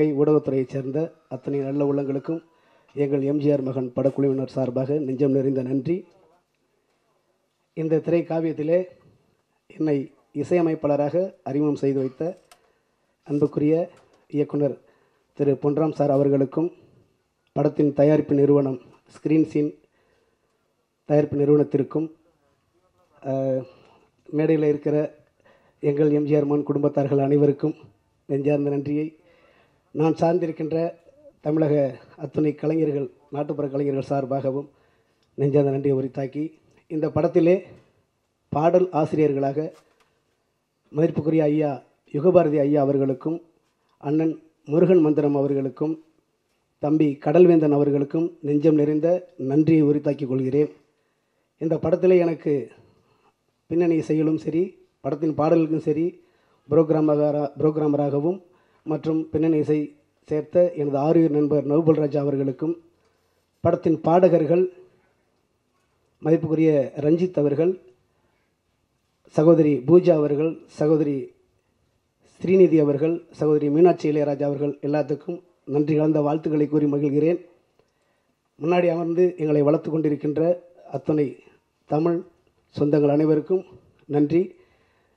பத்திரிகை ஊடகத்துறையைச் சேர்ந்த அத்தனை நல்ல உள்ளங்களுக்கும் எங்கள் எம்ஜிஆர் மகன் படக்குழுவினர் சார்பாக நெஞ்சம் நிறைந்த நன்றி. இந்த திரைக்காவியத்திலே என்னை இசையமைப்பாளராக அறிமுகம் செய்து வைத்த அன்புக்குரிய இயக்குனர் திரு பொன்ராம் சார் அவர்களுக்கும், படத்தின் தயாரிப்பு நிறுவனம் ஸ்க்ரீன் சீன் தயாரிப்பு நிறுவனத்திற்கும், மேடையில் இருக்கிற எங்கள் எம்ஜிஆர் மகன் குடும்பத்தார்கள் அனைவருக்கும் நெஞ்சார்ந்த நன்றியை நான் சார்ந்திருக்கின்ற தமிழக அத்துணை கலைஞர்கள், நாட்டுப்புற கலைஞர்கள் சார்பாகவும் நெஞ்சார்ந்த நன்றியை உரித்தாக்கி, இந்த படத்திலே பாடல் ஆசிரியர்களாக மதிப்புக்குரிய ஐயா யுகபாரதி ஐயா அவர்களுக்கும், அண்ணன் முருகன் மந்திரம் அவர்களுக்கும், தம்பி கடல்வேந்தன் அவர்களுக்கும் நெஞ்சம் நிறைந்த நன்றியை உரித்தாக்கிக் கொள்கிறேன். இந்த படத்திலே எனக்கு பின்னணி இசையிலும் சரி, படத்தின் பாடலுக்கும் சரி, புரோகிராமராகவும் மற்றும் பின்னணி இசை சேர்த்த எனது ஆரியர் நண்பர் நவுபல் ராஜா அவர்களுக்கும், படத்தின் பாடகர்கள் மதிப்புக்குரிய ரஞ்சித் அவர்கள், சகோதரி பூஜா அவர்கள், சகோதரி ஸ்ரீநிதி அவர்கள், சகோதரி மீனாட்சி இளையராஜா அவர்கள் எல்லாத்துக்கும் நன்றி கலந்த வாழ்த்துக்களை கூறி மகிழ்கிறேன். முன்னாடி அமர்ந்து எங்களை வளர்த்து கொண்டிருக்கின்ற அத்தனை தமிழ் சொந்தங்கள் அனைவருக்கும் நன்றி.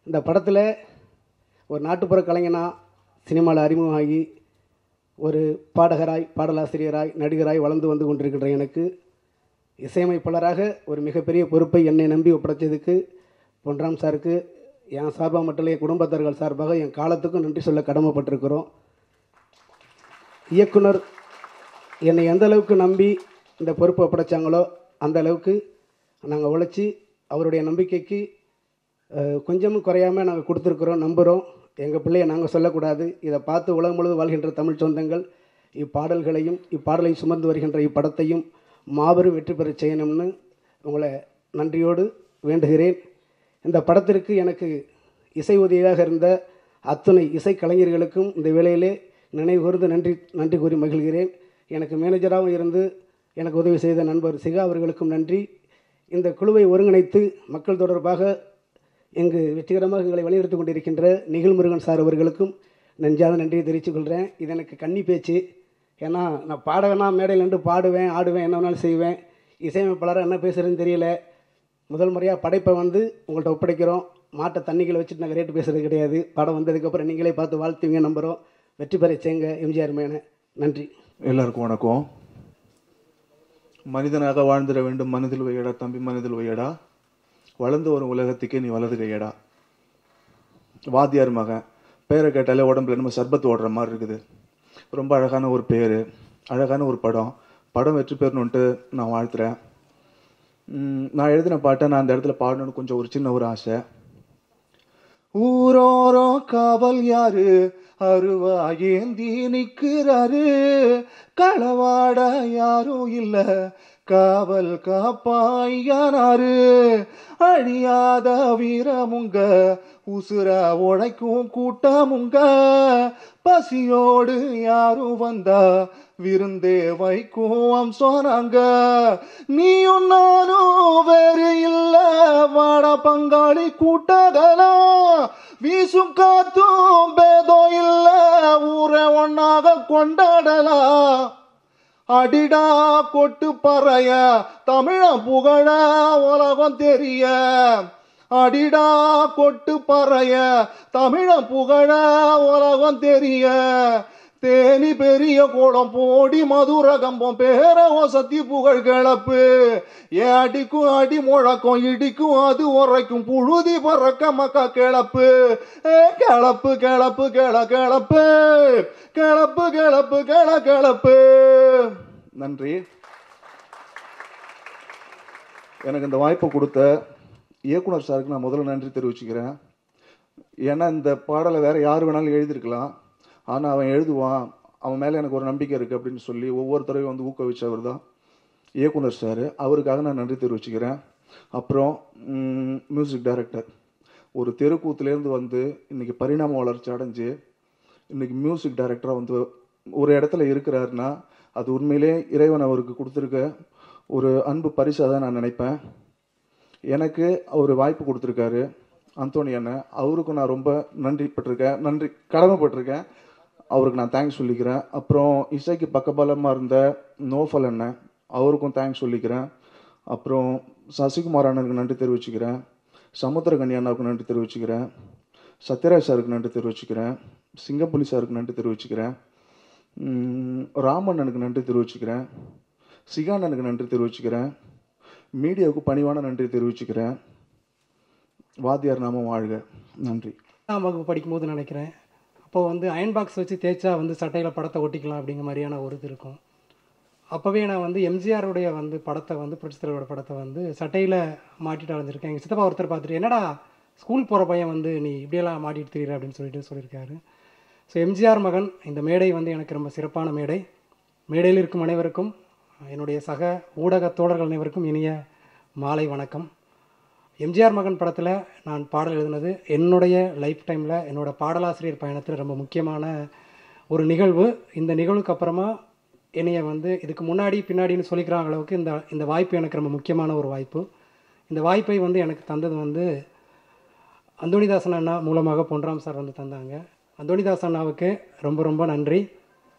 இந்த படத்தில் ஒரு நாட்டுப்புற கலைஞனாக சினிமாவில் அறிமுகமாகி ஒரு பாடகராய், பாடலாசிரியராய், நடிகராய் வளர்ந்து வந்து கொண்டிருக்கின்ற எனக்கு இசையமைப்பாளராக ஒரு மிகப்பெரிய பொறுப்பை என்னை நம்பி ஒப்படைத்ததுக்கு பொன்ராம் சாருக்கு என் சார்பாக மட்டும் இல்லை, என் குடும்பத்தார்கள் சார்பாக என் காலத்துக்கும் நன்றி சொல்ல கடமைப்பட்டிருக்கிறோம். இயக்குனர் என்னை எந்த அளவுக்கு நம்பி இந்த பொறுப்பை ஒப்படைச்சாங்களோ அந்த அளவுக்கு நாங்கள் உழைச்சி அவருடைய நம்பிக்கைக்கு கொஞ்சமும் குறையாமல் நாங்கள் கொடுத்துருக்குறோம், நம்புகிறோம். எங்கள் பிள்ளையை நாங்கள் சொல்லக்கூடாது. இதை பார்த்து உலகம் முழுவதும் வாழ்கின்ற தமிழ் சொந்தங்கள் இப்பாடல்களையும் இப்பாடலையும் சுமந்து வருகின்ற இப்படத்தையும் மாபெரும் வெற்றி பெற செய்யணும்னு உங்களை நன்றியோடு வேண்டுகிறேன். இந்த படத்திற்கு எனக்கு இசை உதவியாக இருந்த அத்துணை இசைக்கலைஞர்களுக்கும் இந்த வேளையிலே நினைவு கூர்ந்து நன்றி கூறி மகிழ்கிறேன். எனக்கு மேனேஜராகவும் இருந்து எனக்கு உதவி செய்த நண்பர் சிகா அவர்களுக்கும் நன்றி. இந்த குழுவை ஒருங்கிணைத்து மக்கள் தொடர்பாக இங்கு வெற்றிகரமாக எங்களை வழிநடத்தி கொண்டிருக்கின்ற நிகில் முருகன் சார் அவர்களுக்கும் நெஞ்சாத நன்றியை தெரிவித்துக் கொள்கிறேன். இது எனக்கு கன்னி பேச்சு. ஏன்னா நான் பாடகனா மேடையில் நின்று பாடுவேன், ஆடுவேன், என்ன வேணாலும் செய்வேன். இசையமைப்பாளராக என்ன பேசுகிறதுன்னு தெரியல. முதல் முறையாக படைப்பை வந்து உங்கள்கிட்ட ஒப்படைக்கிறோம். மாட்டை தண்ணிகளை வச்சுட்டு நாங்கள் ரேட்டு பேசுகிறது கிடையாது. படம் வந்ததுக்கப்புறம் நீங்களே பார்த்து வாழ்த்துவீங்க, நம்புகிறோம். வெற்றி பெற செய்யுங்க எம்ஜிஆர் மேன. நன்றி. எல்லாருக்கும் வணக்கம். மனிதனாக வாழ்ந்துட வேண்டும், மனதில் வையடா தம்பி, மனதில் வையடா, வளர்ந்து வரும் உலகத்துக்கே நீ வலது கையடா. வாத்தியார் மகன் பேரை கேட்டாலே உடம்புல நம்ம சர்பத்து ஓடுற மாதிரி இருக்குது. ரொம்ப அழகான ஒரு பேர், அழகான ஒரு படம். படம் வெற்றி பெறணுன்ட்டு நான் வாழ்த்துறேன். நான் எழுதின பாட்டை நான் அந்த இடத்துல பாடணும்னு கொஞ்சம் ஒரு சின்ன ஒரு ஆசை. ஊரோரோ காவல் யாரு அருவா ஏந்தி நிற்கிறாரு, களவாட யாரும் இல்ல காவல் காப்பாயானாரு, அழியாத வீரமுங்க உசுர உழைக்கும் கூட்டமுங்க, பசியோடு யாரும் வந்தா விருந்தே வைக்கும் சொன்னாங்க. நீயும் நானும் வேறு இல்ல வாட பங்காளி கூட்டகலாம், வீசும் காத்தும் பேதம் இல்ல ஊரை ஒன்னாக கொண்டாடலாம். அடிடா கொட்டு பறைய தமிழ புகழ உலகம் தெரிய, அடிடா கொட்டு பறைய தமிழ புகழ உலகம் தெரிய, தேனி பெரிய கோடம் போடி மதுர கம்பம் பேர சத்தி புகழ் கிளப்பு, அடிக்கும் அடி முழக்கம் இடிக்கும் அது உரைக்கும் புழுதி பறக்க மக்கா கிளப்பு, கிளப்பு கிளப்பு கிள கிளப்பு கிளப்பு கிளப்பு கிள கிளப்பு. நன்றி. எனக்கு இந்த வாய்ப்பை கொடுத்த இயக்குனர் சாருக்கு நான் முதல்ல நன்றி தெரிவிச்சுக்கிறேன். ஏன்னா இந்த பாடலை வேற யார் வேணாலும் எழுதியிருக்கலாம், ஆனால் அவன் எழுதுவான், அவன் மேலே எனக்கு ஒரு நம்பிக்கை இருக்குது அப்படின்னு சொல்லி ஒவ்வொருத்தரையும் வந்து ஊக்குவிச்சவர் தான் இயக்குனர் சார். அவருக்காக நான் நன்றி தெரிவிச்சுக்கிறேன். அப்புறம் மியூசிக் டைரக்டர் ஒரு தெருக்கூத்துலேருந்து வந்து இன்றைக்கி பரிணாம வளர்ச்சி அடைஞ்சு இன்றைக்கி மியூசிக் டைரக்டராக வந்து ஒரு இடத்துல இருக்கிறாருன்னா அது உண்மையிலே இறைவன் அவருக்கு கொடுத்துருக்க ஒரு அன்பு பரிசாக தான் நான் நினைப்பேன். எனக்கு ஒரு வாய்ப்பு கொடுத்துருக்காரு அந்தோணி அண்ணன், அவருக்கும் நான் ரொம்ப நன்றி கடமைப்பட்டிருக்கேன். அவருக்கு நான் தேங்க்ஸ் சொல்லிக்கிறேன். அப்புறம் இசைக்கு பக்கபலமாக இருந்த நோஃபல் அண்ணன், அவருக்கும் தேங்க்ஸ் சொல்லிக்கிறேன். அப்புறம் சசிகுமார் அண்ணனுக்கு நன்றி தெரிவிச்சுக்கிறேன். சமுத்திரகனி அண்ணாவுக்கு நன்றி தெரிவிச்சுக்கிறேன். சத்யராஜ் சாருக்கு நன்றி தெரிவிச்சுக்கிறேன். சிங்கப்புலி சாருக்கு நன்றி தெரிவிச்சுக்கிறேன். ராமண்ணனுக்கு நன்றி தெரிவிச்சுக்கிறேன். சிகாண்ணனுக்கு நன்றி தெரிவிச்சுக்கிறேன். மீடியாவுக்கு பணிவான நன்றி தெரிவிச்சுக்கிறேன். வாத்தியார் நாமம் வாழ்க. நன்றி. 10ஆம் வகுப்பு படிக்கும்போது நினைக்கிறேன், அப்போது வந்து அயன் பாக்ஸ் வச்சு தேய்ச்சா வந்து சட்டையில் படத்தை ஒட்டிக்கலாம் அப்படிங்கிற மாதிரியான ஒரு இது இருக்கும். அப்போவே நான் வந்து எம்ஜிஆருடைய வந்து படத்தை வந்து புரட்சித் தலைவரோட படத்தை வந்து சட்டையில் மாட்டிட்டு அலைஞ்சிருக்கேன். எங்கள் சித்தப்பா ஒருத்தர் பார்த்துட்டு, என்னடா ஸ்கூல் போகிற பையன் வந்து நீ இப்படியெல்லாம் மாட்டிட்டு திரியிற அப்படின்னு சொல்லியிருக்காரு. ஸோ எம்ஜிஆர் மகன் இந்த மேடை வந்து எனக்கு ரொம்ப சிறப்பான மேடை. மேடையில் இருக்கும் அனைவருக்கும், என்னுடைய சக ஊடக தோழர்கள் அனைவருக்கும் இனிய மாலை வணக்கம். எம்ஜிஆர் மகன் படத்தில் நான் பாடல் எழுதினது என்னுடைய லைஃப் டைமில், என்னோடய பாடலாசிரியர் பயணத்தில் ரொம்ப முக்கியமான ஒரு நிகழ்வு. இந்த நிகழ்வுக்கு அப்புறமா என்னைய வந்து இதுக்கு முன்னாடி பின்னாடின்னு சொல்லிக்கிற அளவுக்கு இந்த வாய்ப்பு எனக்கு ரொம்ப முக்கியமான ஒரு வாய்ப்பு. இந்த வாய்ப்பை வந்து எனக்கு தந்தது வந்து அந்தோணிதாசன் அண்ணா மூலமாக பொன்ராம் சார் வந்து தந்தாங்க. அந்தோணிதாசன் அண்ணாவுக்கு ரொம்ப ரொம்ப நன்றி.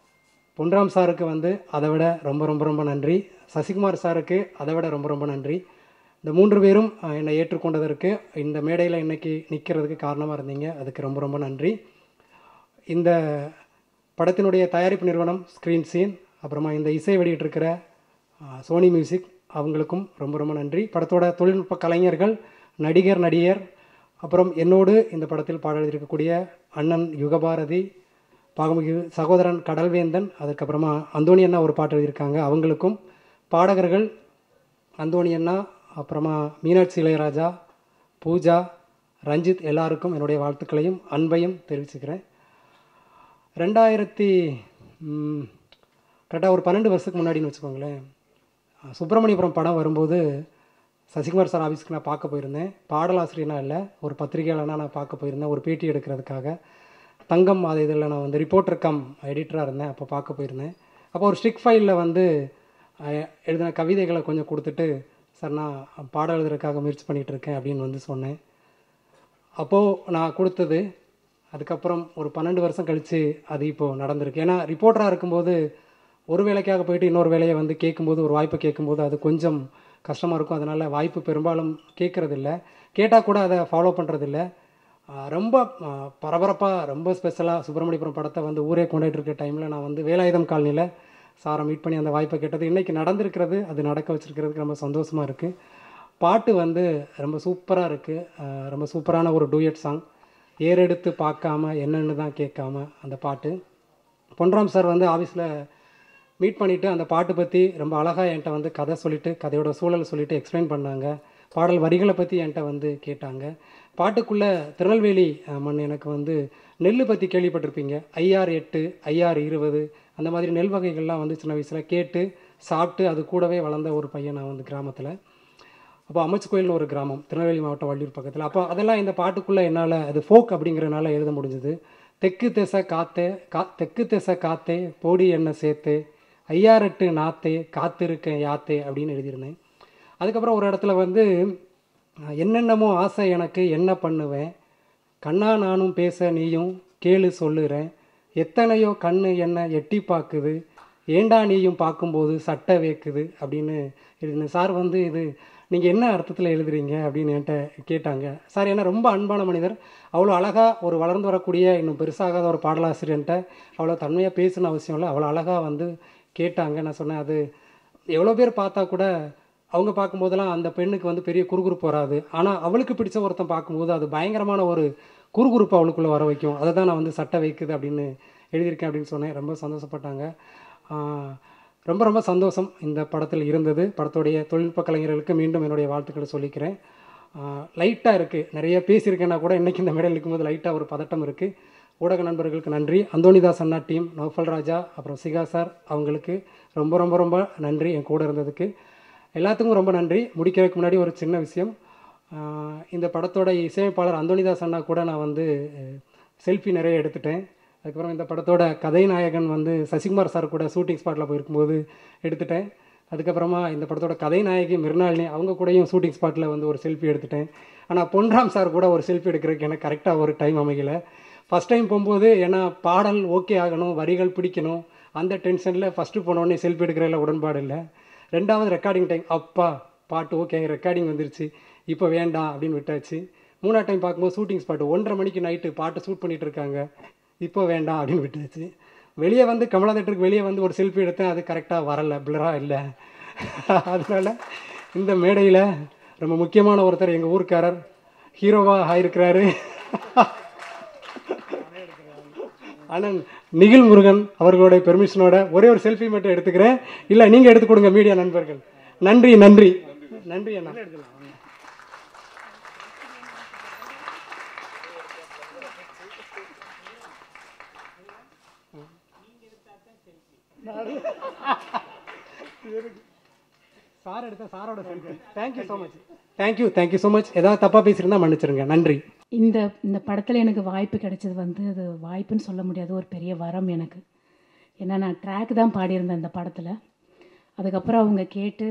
பொன்ராம் சாருக்கு வந்து அதை விட ரொம்ப ரொம்ப ரொம்ப நன்றி. சசிகுமார் சாருக்கு அதை விட ரொம்ப ரொம்ப நன்றி. இந்த 3 பேரும் என்னை ஏற்றுக்கொண்டதற்கு, இந்த மேடையில் இன்றைக்கி நிற்கிறதுக்கு காரணமாக இருந்தீங்க. அதுக்கு ரொம்ப ரொம்ப நன்றி. இந்த படத்தினுடைய தயாரிப்பு நிறுவனம் ஸ்க்ரீன் சீன், அப்புறமா இந்த இசை வெளியிட்டிருக்கிற சோனி மியூசிக், அவங்களுக்கும் ரொம்ப ரொம்ப நன்றி. படத்தோட தொழில்நுட்ப கலைஞர்கள், நடிகர், அப்புறம் என்னோடு இந்த படத்தில் பாடல் எழுதியிருக்கக்கூடிய அண்ணன் யுகபாரதி, பாகமிகு சகோதரன் கடல்வேந்தன், அதுக்கப்புறமா அந்தோணி அண்ணா ஒரு பாட்டு எழுதியிருக்காங்க, அவங்களுக்கும், பாடகர்கள் அந்தோணி அண்ணா, அப்புறமா மீனாட்சி இளையராஜா, பூஜா, ரஞ்சித், எல்லாருக்கும் என்னுடைய வாழ்த்துக்களையும் அன்பையும் தெரிவிச்சுக்கிறேன். 2000 கரெக்டாக ஒரு 12 வருஷத்துக்கு முன்னாடின்னு வச்சுக்கோங்களேன், சுப்பிரமணியபுரம் படம் வரும்போது சசிகுமார் சார் ஆஃபீஸ்க்கு நான் பார்க்க போயிருந்தேன். பாடலாசிரியனா இல்லை, ஒரு பத்திரிகையாளனா நான் பார்க்க போயிருந்தேன், ஒரு பேட்டி எடுக்கிறதுக்காக. தங்கம் அது இதில் நான் வந்து ரிப்போர்ட்டர் கம் எடிட்டராக இருந்தேன். அப்போ பார்க்க போயிருந்தேன். அப்போ ஒரு ஸ்ட்ரிக் ஃபைலில் வந்து எழுதின கவிதைகளை கொஞ்சம் கொடுத்துட்டு, சார் நான் பாடம் எழுதுறதுக்காக முயற்சி பண்ணிகிட்ருக்கேன் அப்படின்னு வந்து சொன்னேன். அப்போது நான் கொடுத்தது, அதுக்கப்புறம் ஒரு 12 வருஷம் கழித்து அது இப்போது நடந்திருக்கு. ஏன்னா ரிப்போர்ட்டராக இருக்கும்போது ஒரு வேலைக்காக போயிட்டு இன்னொரு வேலையை வந்து கேட்கும்போது, ஒரு வாய்ப்பை கேட்கும்போது அது கொஞ்சம் கஷ்டமாக இருக்கும். அதனால் வாய்ப்பு பெரும்பாலும் கேட்குறதில்ல, கேட்டால் கூட அதை ஃபாலோ பண்ணுறதில்ல. ரொம்ப பரபரப்பாக, ரொம்ப ஸ்பெஷலாக சுப்பிரமணியபுரம் படத்தை வந்து ஊரே கொண்டாடிட்டு இருக்க டைமில் நான் வந்து வேலாயுதம் காலனியில் சாரை மீட் பண்ணி அந்த வாய்ப்பை கேட்டது இன்றைக்கி நடந்திருக்கிறது. அது நடக்க வச்சுருக்கிறதுக்கு ரொம்ப சந்தோஷமாக இருக்குது. பாட்டு வந்து ரொம்ப சூப்பராக இருக்குது. ரொம்ப சூப்பரான ஒரு டூயட் சாங். ஏறெடுத்து பார்க்காம என்னென்னு தான் கேட்காம அந்த பாட்டு. பொன்ராம் சார் வந்து ஆஃபீஸில் மீட் பண்ணிவிட்டு அந்த பாட்டு பற்றி ரொம்ப அழகாக என்கிட்ட வந்து கதை சொல்லிவிட்டு, கதையோட சூழலை சொல்லிவிட்டு எக்ஸ்பிளைன் பண்ணாங்க. பாடல் வரிகளை பற்றி என்கிட்ட வந்து கேட்டாங்க. பாட்டுக்குள்ளே திருநெல்வேலி மண் எனக்கு வந்து நெல் பற்றி கேள்விப்பட்டிருப்பீங்க. ஐஆர் 8, ஐஆர் 20 அந்த மாதிரி நெல் வகைகள்லாம் வந்து சின்ன வயசில் கேட்டு சாப்பிட்டு அது கூடவே வளர்ந்த ஒரு பையன் நான் வந்து கிராமத்தில். அப்போ அமைச்சு கோயில்னு ஒரு கிராமம், திருநெல்வேலி மாவட்டம் வள்ளியூர் பக்கத்தில். அப்போ அதெல்லாம் இந்த பாட்டுக்குள்ளே என்னால், அது ஃபோக் அப்படிங்கிறனால எழுத முடிஞ்சுது. தெற்கு திசை காத்தே போடி என்ன சேர்த்தே, ஐஆர் 8 நாத்தே காத்திருக்கேன் யாத்தே அப்படின்னு எழுதியிருந்தேன். அதுக்கப்புறம் ஒரு இடத்துல வந்து, என்னென்னமோ ஆசை எனக்கு என்ன பண்ணுவேன், கண்ணா நானும் பேச நீயும் கேளு சொல்லுறேன், எத்தனையோ கண்ணு என்ன எட்டி பார்க்குது, ஏண்டா நீயும் பார்க்கும்போது சட்டை வேக்குது அப்படின்னு எழுதினேன். சார் வந்து இது நீங்கள் என்ன அர்த்தத்தில் எழுதுறீங்க அப்படின்னு என்கிட்ட கேட்டாங்க. சார் என்ன ரொம்ப அன்பான மனிதர், அவ்வளோ அழகாக ஒரு வளர்ந்து வரக்கூடிய இன்னும் பெருசாகாத ஒரு பாடலாசிரியன்ட்ட அவ்வளோ தன்மையாக பேசணும்னு அவசியம் இல்லை, அவ்வளோ அழகாக வந்து கேட்டாங்க. நான் சொன்னேன், அது எவ்வளோ பேர் பார்த்தா கூட அவங்க பார்க்கும்போதெல்லாம் அந்த பெண்ணுக்கு வந்து பெரிய குறுகுறுப்பு வராது, ஆனால் அவளுக்கு பிடிச்ச ஒருத்தன் பார்க்கும்போது அது பயங்கரமான ஒரு குறுகுறுப்பு அவளுக்குள்ளே வர வைக்கும், அதை தான் நான் வந்து சட்டை வைக்குது அப்படின்னு எழுதியிருக்கேன் அப்படின்னு சொன்னேன். ரொம்ப சந்தோஷப்பட்டாங்க. ரொம்ப ரொம்ப சந்தோஷம் இந்த படத்தில் இருந்தது. படத்துடைய தொழில்நுட்ப கலைஞர்களுக்கு மீண்டும் என்னுடைய வாழ்த்துக்களை சொல்லிக்கிறேன். லைட்டாக இருக்குது, நிறைய பேசியிருக்கேன்னா கூட இன்றைக்கி இந்த மேடையில் இருக்கும்போது லைட்டாக ஒரு பதட்டம் இருக்குது. ஊடக நண்பர்களுக்கு நன்றி. அந்தோணிதாஸ் அண்ணா டீம், நௌஃபல் ராஜா, அப்புறம் சிகா சார், அவங்களுக்கு ரொம்ப ரொம்ப ரொம்ப நன்றி என் கூட இருந்ததுக்கு. எல்லாத்துக்கும் ரொம்ப நன்றி. முடிக்கிறதுக்கு முன்னாடி ஒரு சின்ன விஷயம், இந்த படத்தோட இசையமைப்பாளர் அந்தோணிதாஸ் அண்ணா கூட நான் வந்து செல்ஃபி நிறைய எடுத்துட்டேன். அதுக்கப்புறம் இந்த படத்தோட கதைநாயகன் வந்து சசிகுமார் சார் கூட ஷூட்டிங் ஸ்பாட்டில் போயிருக்கும்போது எடுத்துட்டேன். அதுக்கப்புறமா இந்த படத்தோட கதைநாயகி மிருனாளினி, அவங்க கூடயும் ஷூட்டிங் ஸ்பாட்டில் வந்து ஒரு செல்ஃபி எடுத்துட்டேன். ஆனால் பொன்ராம் சார் கூட ஒரு செல்ஃபி எடுக்கிறதுக்கு எனக்கு கரெக்டாக ஒரு டைம் அமையலை. ஃபஸ்ட் டைம் போகும்போது ஏன்னா பாடல் ஓகே ஆகணும், வரிகள் பிடிக்கணும், அந்த டென்ஷனில் ஃபஸ்ட்டு போனோடனே செல்ஃபி எடுக்கிறதுல உடன்பாடு இல்லை. ரெண்டாவது ரெக்கார்டிங் டைம், அப்பா பாட்டு ஓகே ரெக்கார்டிங் வந்துருச்சு, இப்போ வேண்டாம் அப்படின்னு விட்டாச்சு. மூணாவது டைம் பார்க்கும்போது ஷூட்டிங் ஸ்பாட்டு 1:30 மணிக்கு நைட்டு பாட்டு ஷூட் பண்ணிகிட்டு இருக்காங்க, இப்போ வேண்டாம் அப்படின்னு விட்டாச்சு. வெளியே வந்து கமலா தேட்டருக்கு வெளியே வந்து ஒரு செல்ஃபி எடுத்தேன், அது கரெக்டாக வரலை, பிளராக இல்லை. அதனால் இந்த மேடையில் ரொம்ப முக்கியமான ஒருத்தர் எங்கள் ஊருக்காரர் ஹீரோவாக ஆயிருக்கிறாரு அண்ணன் நிகில் முருகன் அவர்களுடைய பெர்மிஷனோட ஒரே ஒரு செல்ஃபி மட்டும் எடுத்துக்கிறேன். இல்லை நீங்கள் எடுத்து கொடுங்க மீடியா நண்பர்கள். நன்றி நன்றி நன்றி அண்ணா. சார் எடுத்த சாரோட selfie. Thank you so much. Thank you so much. ஏதாவது தப்பாக பேசியிருந்தா மன்னிச்சிருங்க. நன்றி. இந்த படத்தில் எனக்கு வாய்ப்பு கிடைச்சது வந்து அது வாய்ப்புன்னு சொல்ல முடியாது, ஒரு பெரிய வரம் எனக்கு. ஏன்னா நான் ட்ராக் தான் பாடியிருந்தேன் இந்த படத்தில். அதுக்கப்புறம் அவங்க கேட்டு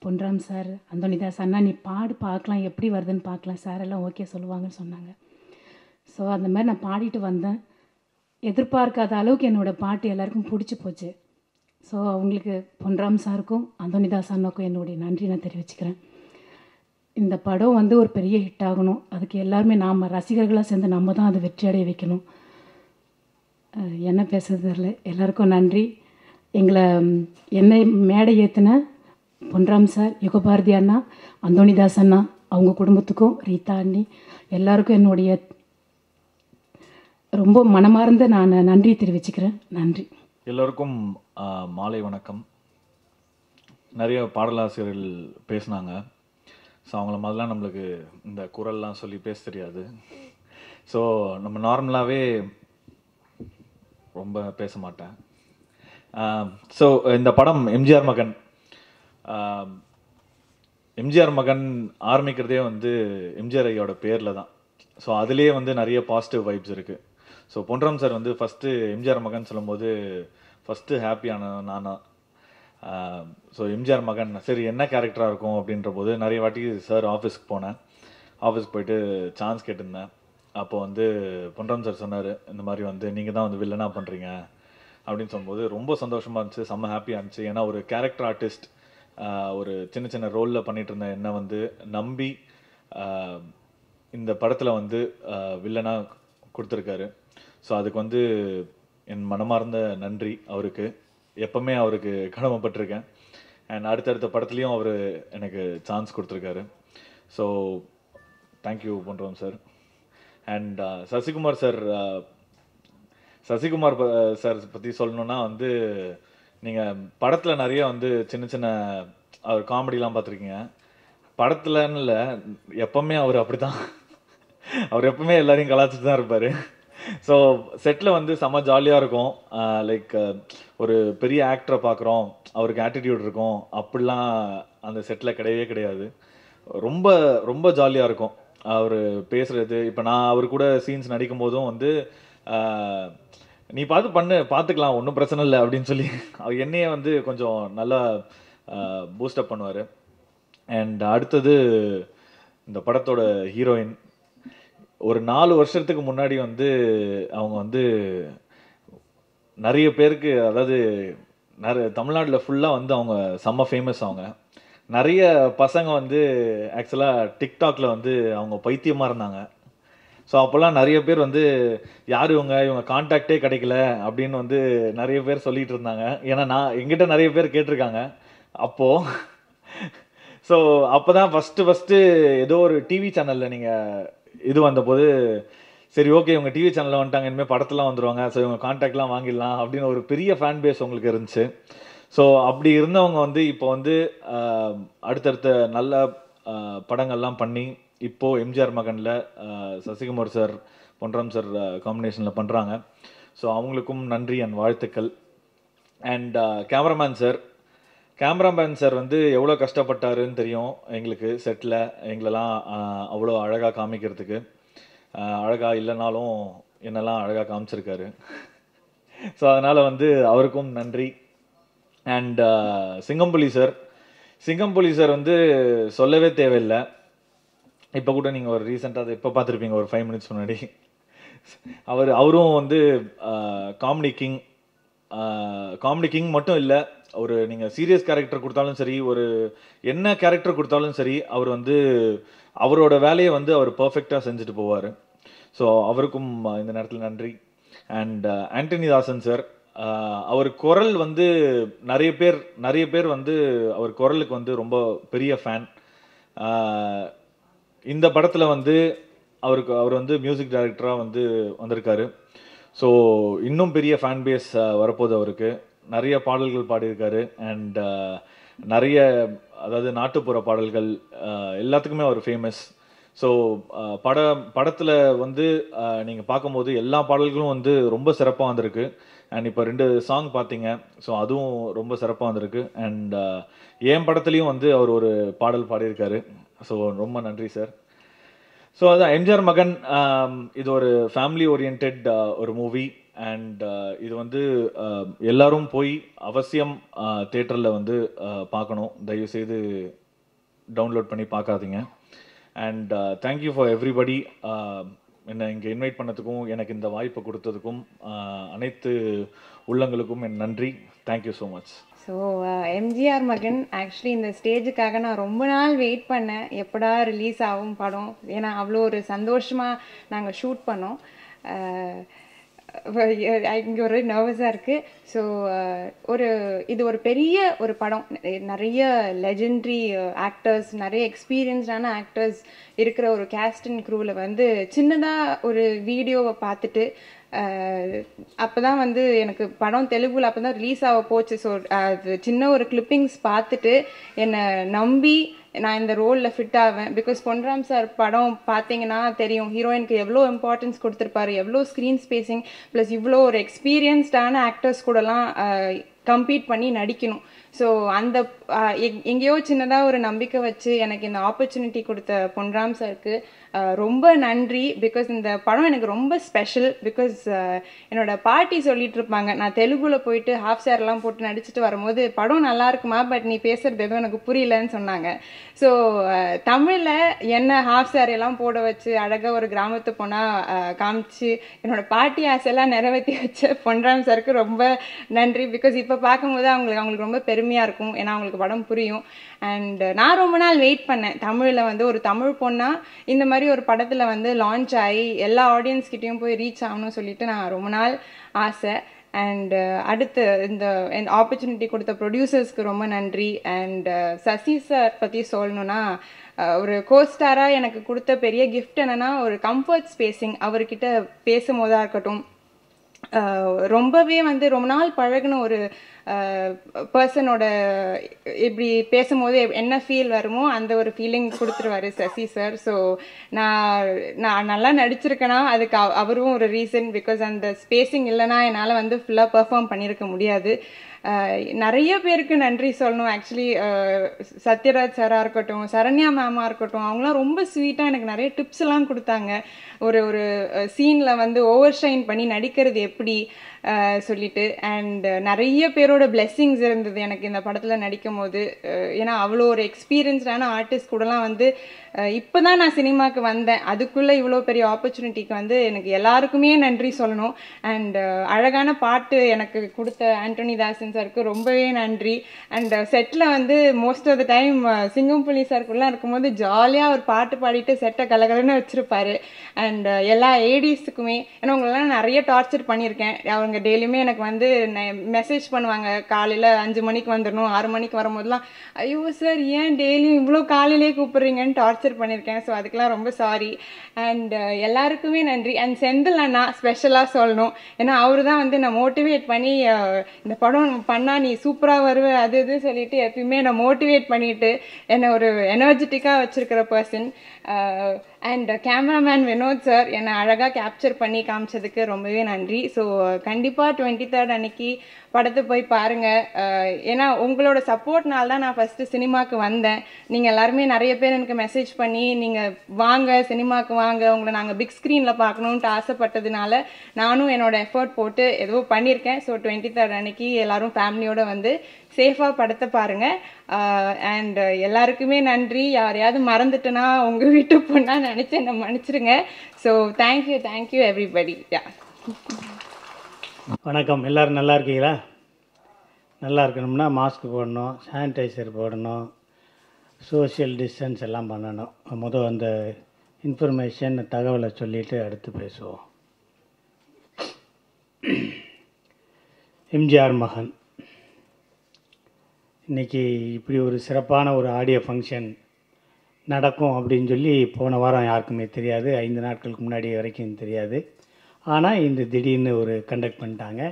பொன்ராம் சார், அந்தோனிதாஸ் அண்ணா நீ பாடு பார்க்கலாம் எப்படி வருதுன்னு பார்க்கலாம், சார் எல்லாம் ஓகே சொல்லுவாங்கன்னு சொன்னாங்க. ஸோ அந்த மாதிரி நான் பாடிட்டு வந்தேன். எதிர்பார்க்காத அளவுக்கு என்னோடய பாட்டு எல்லாருக்கும் பிடிச்சி போச்சு. ஸோ அவங்களுக்கு பொன்ராம் சாருக்கும் அந்தோனிதாஸ் அண்ணாவுக்கும் என்னுடைய நன்றி நான் தெரிவிச்சுக்கிறேன். இந்த படம் வந்து ஒரு பெரிய ஹிட் ஆகணும், அதுக்கு எல்லாருமே நாம் ரசிகர்களாக சேர்ந்து நம்ம தான் அதை வெற்றி அடைய வைக்கணும். என்ன பேசுறது இல்லை, எல்லாருக்கும் நன்றி. என்னை மேடை ஏற்றின பொன்ராம் சார், யுகபாரதி அண்ணா, அந்தோனிதாஸ் அண்ணா, அவங்க குடும்பத்துக்கும், ரீதா அண்ணி, எல்லாருக்கும் என்னுடைய ரொம்ப மனமார்ந்த நான் நன்றி தெரிவிச்சுக்கிறேன். நன்றி. எல்லோருக்கும் மாலை வணக்கம். நிறைய பாடலாசிரியர்கள் பேசினாங்க. ஸோ அவங்கள மாதிரிலாம் நம்மளுக்கு இந்த குரல்லாம் சொல்லி பேச தெரியாது. ஸோ நம்ம நார்மலாகவே ரொம்ப பேச மாட்டேன். ஸோ இந்த படம் எம்ஜிஆர் மகன். எம்ஜிஆர் மகன் ஆரம்பிக்கிறதே வந்து எம்ஜிஆர் ஐயோட பேரில் தான். ஸோ அதுலேயே வந்து நிறைய பாசிட்டிவ் வைப்ஸ் இருக்குது. ஸோ பொன்ராம் சார் வந்து ஃபஸ்ட்டு எம்ஜிஆர் மகன் சொல்லும்போது ஃபஸ்ட்டு ஹாப்பியான நானா. ஸோ எம்ஜிஆர் மகன் சரி என்ன கேரக்டராக இருக்கும் அப்படின்ற போது நிறைய வாட்டி சார் ஆஃபீஸ்க்கு போனேன். ஆஃபீஸ்க்கு போயிட்டு சான்ஸ் கேட்டிருந்தேன். அப்போ வந்து பொன்ராம் சார் சொன்னார், இந்த மாதிரி வந்து நீங்கள் தான் வந்து வில்லனாக பண்ணுறீங்க அப்படின்னு சொல்லும்போது ரொம்ப சந்தோஷமாக இருந்துச்சு, செம்ம ஹாப்பியாக இருந்துச்சு. ஏன்னா ஒரு கேரக்டர் ஆர்டிஸ்ட் ஒரு சின்ன சின்ன ரோலில் பண்ணிகிட்டு இருந்த என்னை வந்து நம்பி இந்த படத்தில் வந்து வில்லனாக கொடுத்துருக்காரு. ஸோ அதுக்கு வந்து என் மனமார்ந்த நன்றி அவருக்கு. எப்பவுமே அவருக்கு கடமைப்பட்டிருக்கேன். அண்ட் அடுத்தடுத்த படத்துலேயும் அவர் எனக்கு சான்ஸ் கொடுத்துருக்காரு. So thank you Ponram sir. And Sasikumar sir, Sasikumar sir பற்றி சொல்லணுன்னா வந்து நீங்கள் படத்தில் நிறைய வந்து சின்ன சின்ன அவர் காமெடிலாம் பார்த்துருக்கீங்க. படத்துலன்னு இல்லை, எப்பவுமே அவர் அப்படி தான். அவர் எப்பவுமே எல்லாரையும் கலாச்சிட்டு தான் இருப்பார். ஸோ செட்டில் வந்து செம்ம ஜாலியாக இருக்கும். லைக் ஒரு பெரிய ஆக்டரை பார்க்குறோம், அவருக்கு ஆட்டிடியூட் இருக்கும், அப்படிலாம் அந்த செட்டில் கிடையவே கிடையாது. ரொம்ப ரொம்ப ஜாலியாக இருக்கும் அவர் பேசுகிறது. இப்போ நான் அவர் கூட சீன்ஸ் நடிக்கும் போதும் வந்து நீ பார்த்துக்கலாம் ஒன்றும் பிரச்சனை இல்லை அப்படின்னு சொல்லி அவர் என்னையே வந்து கொஞ்சம் நல்லா பூஸ்டப் பண்ணுவார். அண்ட் அடுத்தது இந்த படத்தோட ஹீரோயின். ஒரு 4 வருஷத்துக்கு முன்னாடி வந்து அவங்க வந்து நிறைய பேருக்கு, அதாவது தமிழ்நாட்டில் ஃபுல்லாக வந்து அவங்க செம்ம ஃபேமஸ். அவங்க நிறைய பசங்க வந்து ஆக்சுவலாக டிக்டாக்ல வந்து அவங்க பைத்தியமாக இருந்தாங்க. ஸோ அப்போல்லாம் நிறைய பேர் வந்து யார் இவங்க கான்டாக்டே கிடைக்கல அப்படின்னு வந்து நிறைய பேர் சொல்லிகிட்டு இருந்தாங்க. ஏன்னா எங்கிட்ட நிறைய பேர் கேட்டிருக்காங்க அப்போது. ஸோ அப்போ தான் ஃபஸ்ட்டு ஏதோ ஒரு டிவி சேனலில் நீங்கள் இது வந்தபோது சரி ஓகே இவங்க டிவி சேனலில் வந்துட்டாங்க, இனிமேல் படத்தெல்லாம் வந்துடுவாங்க, ஸோ இவங்க கான்டாக்ட்லாம் வாங்கிடலாம் அப்படின்னு ஒரு பெரிய ஃபேன் பேஸ் உங்களுக்கு இருந்துச்சு. ஸோ அப்படி இருந்தவங்க வந்து இப்போ வந்து அடுத்தடுத்த நல்ல படங்கள்லாம் பண்ணி இப்போது எம்ஜிஆர் மகனில் சசிகுமார் சார் பொன்ராம் சார் காம்பினேஷனில் பண்ணுறாங்க. ஸோ அவங்களுக்கும் நன்றி அண்ட் வாழ்த்துக்கள். அண்ட் கேமராமேன் சார் வந்து எவ்வளோ கஷ்டப்பட்டாருன்னு தெரியும் எங்களுக்கு. செட்டில் எங்களெல்லாம் அவ்வளோ அழகாக காமிக்கிறதுக்கு, அழகாக இல்லைனாலும் என்னெல்லாம் அழகாக காமிச்சிருக்காரு. ஸோ அதனால் வந்து அவருக்கும் நன்றி. அண்ட் சிங்கம்புலி சார் வந்து சொல்லவே தேவையில்லை. இப்போ கூட நீங்கள் ஒரு ரீசெண்டாக இப்போ பார்த்துருப்பீங்க ஒரு 5 மினிட்ஸ் முன்னாடி. அவரும் வந்து காமெடி கிங். காமெடி கிங் மட்டும் இல்லை, ஒரு நீங்கள் சீரியஸ் கேரக்டர் கொடுத்தாலும் சரி, ஒரு என்ன கேரக்டர் கொடுத்தாலும் சரி, அவர் வந்து அவரோட வேலையை வந்து அவர் பர்ஃபெக்டாக செஞ்சுட்டு போவார். ஸோ அவருக்கும் இந்த நேரத்தில் நன்றி. அண்ட் ஆண்டனி தாசன் சார், அவர் குரல் வந்து நிறைய பேர் வந்து அவர் குரலுக்கு வந்து ரொம்ப பெரிய ஃபேன். இந்த படத்தில் வந்து அவர் வந்து மியூசிக் டைரக்டராக வந்து வந்திருக்காரு. ஸோ இன்னும் பெரிய ஃபேன் பேஸ் வரப்போகுது அவருக்கு. நிறைய பாடல்கள் பாடியிருக்காரு. அண்ட் நிறைய, அதாவது நாட்டுப்புற பாடல்கள் எல்லாத்துக்குமே அவர் ஃபேமஸ். ஸோ படத்தில் வந்து நீங்கள் பார்க்கும்போது எல்லா பாடல்களும் வந்து ரொம்ப சிறப்பாக வந்திருக்கு. அண்ட் இப்போ 2 சாங் பார்த்தீங்க, ஸோ அதுவும் ரொம்ப சிறப்பாக வந்திருக்கு. அண்ட் என் படத்துலேயும் வந்து அவர் ஒரு பாடல் பாடியிருக்காரு. ஸோ ரொம்ப நன்றி சார். ஸோ அதான் எம்ஜிஆர் மகன், இது ஒரு ஃபேமிலி ஓரியன்ட் ஒரு மூவி. அண்ட் இது வந்து எல்லாரும் போய் அவசியம் தேட்டரில் வந்து பார்க்கணும். தயவுசெய்து டவுன்லோட் பண்ணி பார்க்காதீங்க. And thank you for everybody. என்னை இங்கே இன்வைட் பண்ணதுக்கும் எனக்கு இந்த வாய்ப்பை கொடுத்ததுக்கும் அனைத்து உள்ளங்களுக்கும் என் நன்றி. Thank you so much. So MGR மகன் ஆக்சுவலி இந்த ஸ்டேஜுக்காக நான் ரொம்ப நாள் வெயிட் பண்ணேன், எப்படா ரிலீஸ் ஆகும் படம். ஏன்னா அவ்வளோ ஒரு சந்தோஷமாக நாங்கள் ஷூட் பண்ணோம். இங்கே ஒரு நர்வஸாக இருக்குது. ஸோ இது ஒரு பெரிய ஒரு படம், நிறைய லெஜெண்ட்ரி ஆக்டர்ஸ், நிறைய எக்ஸ்பீரியன்ஸ்டான ஆக்டர்ஸ் இருக்கிற ஒரு கேஸ்ட் அண்ட் க்ரூவில் வந்து சின்னதாக ஒரு வீடியோவை பார்த்துட்டு அப்போ தான் வந்து எனக்கு படம் தெலுங்குல அப்போ தான் ரிலீஸ் ஆக போச்சு. ஸோ அது சின்ன ஒரு கிளிப்பிங்ஸ் பார்த்துட்டு என்னை நம்பி நான் இந்த ரோலில் ஃபிட் ஆவேன். பிகாஸ் பொன்ராம் சார் படம் பார்த்தீங்கன்னா தெரியும், ஹீரோயினுக்கு எவ்வளோ இம்பார்ட்டன்ஸ் கொடுத்துருப்பாரு, எவ்வளோ ஸ்க்ரீன் ஸ்பேசிங் ப்ளஸ் இவ்வளோ ஒரு எக்ஸ்பீரியன்ஸ்டான ஆக்டர்ஸ் கூடலாம் கம்பீட் பண்ணி நடிக்கணும். ஸோ அந்த எங்கேயோ சின்னதாக ஒரு நம்பிக்கை வச்சு எனக்கு இந்த ஆப்பர்ச்சுனிட்டி கொடுத்த பொன்ராம் சாருக்கு ரொம்ப நன்றி. பிகாஸ் இந்த படம் எனக்கு ரொம்ப ஸ்பெஷல். பிகாஸ் என்னோடய பாட்டி சொல்லிட்டு இருப்பாங்க, நான் தெலுங்குல போயிட்டு ஹாஃப் சேரெலாம் போட்டு நடிச்சுட்டு வரும்போது படம் நல்லா இருக்குமா, பட் நீ பேசுகிறது எதுவும் எனக்கு புரியலன்னு சொன்னாங்க. ஸோ தமிழில் என்ன ஹாஃப் சேரெல்லாம் போட வச்சு அழகாக ஒரு கிராமத்து பொண்ணாக காமிச்சு என்னோடய பாட்டி ஆசையெல்லாம் நிறைவேற்றி வச்ச பொன்ராம் சாருக்கு ரொம்ப நன்றி. பிகாஸ் இப்போ பார்க்கும்போது அவங்களுக்கு ரொம்ப பெருமையாக இருக்கும், ஏன்னா அவங்களுக்கு படம் புரியும். அண்ட் நான் ரொம்ப நாள் வெயிட் பண்ணேன், தமிழில் வந்து ஒரு தமிழ் பொண்ணாக இந்த மாதிரி ஒரு படத்தில் வந்து லான்ச் ஆகி எல்லா ஆடியன்ஸ்கிட்டையும் போய் ரீச் ஆகணும்னு சொல்லிட்டு நான் ரொம்ப நாள் ஆசை. அண்ட் அடுத்து இந்த ஆப்பர்ச்சுனிட்டி கொடுத்த ப்ரொடியூசர்ஸ்க்கு ரொம்ப நன்றி. அண்ட் சசி சார் பற்றி சொல்லணுன்னா, ஒரு கோஸ்டாராக எனக்கு கொடுத்த பெரிய கிஃப்ட் என்னென்னா ஒரு கம்ஃபர்ட் ஸ்பேசிங். அவர்கிட்ட பேசும்போதாக இருக்கட்டும், ரொம்பவே வந்து ரொம்ப நாள் பழகின ஒரு பர்சனோட இப்படி பேசும்போது என்ன ஃபீல் வருமோ அந்த ஒரு ஃபீலிங் கொடுத்துருவாரு சசி சார். ஸோ நான் நல்லா நடிச்சிருக்கேன்னா அதுக்கு அவரும் ஒரு ரீசன். பிகாஸ் அந்த ஸ்பேசிங் இல்லைன்னா என்னால் வந்து ஃபுல்லாக பெர்ஃபார்ம் பண்ணியிருக்க முடியாது. நிறைய பேருக்கு நன்றி சொல்லணும். ஆக்சுவலி சத்யராஜ் சாராக இருக்கட்டும், சரண்யா மேமாக இருக்கட்டும், அவங்களாம் ரொம்ப ஸ்வீட்டாக எனக்கு நிறைய டிப்ஸ் எல்லாம் கொடுத்தாங்க. ஒரு சீனில் வந்து ஓவர் ஷைன் பண்ணி நடிக்கிறது எப்படி சொல்லிட்டு. அண்ட் நிறைய பேரோட பிளெஸ்ஸிங்ஸ் இருந்தது எனக்கு இந்த படத்தில் நடிக்கும் போது. ஏன்னா அவ்வளோ ஒரு எக்ஸ்பீரியன்ஸ்டான ஆர்டிஸ்ட் கூடலாம் வந்து இப்போ தான் நான் சினிமாவுக்கு வந்தேன், அதுக்குள்ளே இவ்வளோ பெரிய ஆப்பர்ச்சுனிட்டிக்கு வந்து எனக்கு எல்லாருக்குமே நன்றி சொல்லணும். அண்ட் அழகான பாட்டு எனக்கு கொடுத்த ஆண்டனி தாசன் சாருக்கு ரொம்பவே நன்றி. அண்ட் செட்டில் வந்து most of the time Singampuli சாருக்குள்ளே இருக்கும்போது ஜாலியாக ஒரு பாட்டு பாடிட்டு செட்டை கலகலன்னு வச்சுருப்பாரு. அண்ட் எல்லா ஏடிஸுக்குமே, ஏன்னா உங்களெல்லாம் நிறைய டார்ச்சர் பண்ணியிருக்கேன். அவங்க டெய்லியுமே எனக்கு வந்து மெசேஜ் பண்ணுவாங்க, காலையில் 5 மணிக்கு வந்துடணும், 6 மணிக்கு வரும்போதெல்லாம் ஐயோ சார் ஏன் டெய்லியும் இவ்வளோ காலையிலே கூப்பிட்றீங்கன்னு டார்ச்சர் பண்ணியிருக்கேன். ஸோ அதுக்கெலாம் ரொம்ப சாரி. அண்ட் எல்லாருக்குமே நன்றி. அண்ட் செந்தில் அண்ணா ஸ்பெஷலாக சொல்லணும், ஏன்னா அவரு தான் வந்து நான் மோட்டிவேட் பண்ணி இந்த படம் பண்ணால் நீ சூப்பராக வருவ அது இது சொல்லிட்டு எப்பயுமே நான் மோட்டிவேட் பண்ணிவிட்டு என்னை ஒரு எனர்ஜெட்டிக்காக வச்சுருக்கிற person. And cameraman Vinod sir என்னை அழகாக கேப்சர் பண்ணி காமிச்சதுக்கு ரொம்பவே நன்றி. ஸோ கண்டிப்பாக 23rd அன்னைக்கு படத்தை போய் பாருங்கள். ஏன்னா உங்களோட சப்போர்ட்னால தான் நான் ஃபஸ்ட்டு சினிமாவுக்கு வந்தேன். நீங்கள் எல்லாருமே நிறைய பேர் எனக்கு மெசேஜ் பண்ணி நீங்கள் வாங்க சினிமாவுக்கு வாங்க, உங்களை நாங்கள் பிக் ஸ்க்ரீனில் பார்க்கணுன்ட்டு ஆசைப்பட்டதுனால நானும் என்னோடய எஃபர்ட் போட்டு ஏதோ பண்ணியிருக்கேன். ஸோ 23rd அன்னைக்கு எல்லோரும் ஃபேமிலியோடு வந்து சேஃபாக படத்தை பாருங்கள். அண்ட் எல்லாருக்குமே நன்றி. யாரையாவது மறந்துட்டேன்னா உங்கள் வீட்டு பொண்ணா நினச்சி என்னை மன்னிச்சிடுங்க. So thank you everybody. வணக்கம். எல்லோரும் நல்லா இருக்கீங்களா? நல்லா இருக்கணும்னா மாஸ்க் போடணும், சானிடைசர் போடணும், சோஷியல் டிஸ்டன்ஸ் எல்லாம் பண்ணணும். முதல் அந்த இன்ஃபர்மேஷன் தகவலை சொல்லிவிட்டு அடுத்து பேசுவோம். எம்ஜிஆர் மகன் இன்றைக்கி இப்படி ஒரு சிறப்பான ஒரு ஆடியோ ஃபங்க்ஷன் நடக்கும் அப்படின்னு சொல்லி போன வாரம் யாருக்குமே தெரியாது, 5 நாட்களுக்கு முன்னாடி வரைக்கும் தெரியாது. ஆனால் இந்த திடீர்னு ஒரு கண்டக்ட் பண்ணிட்டாங்க.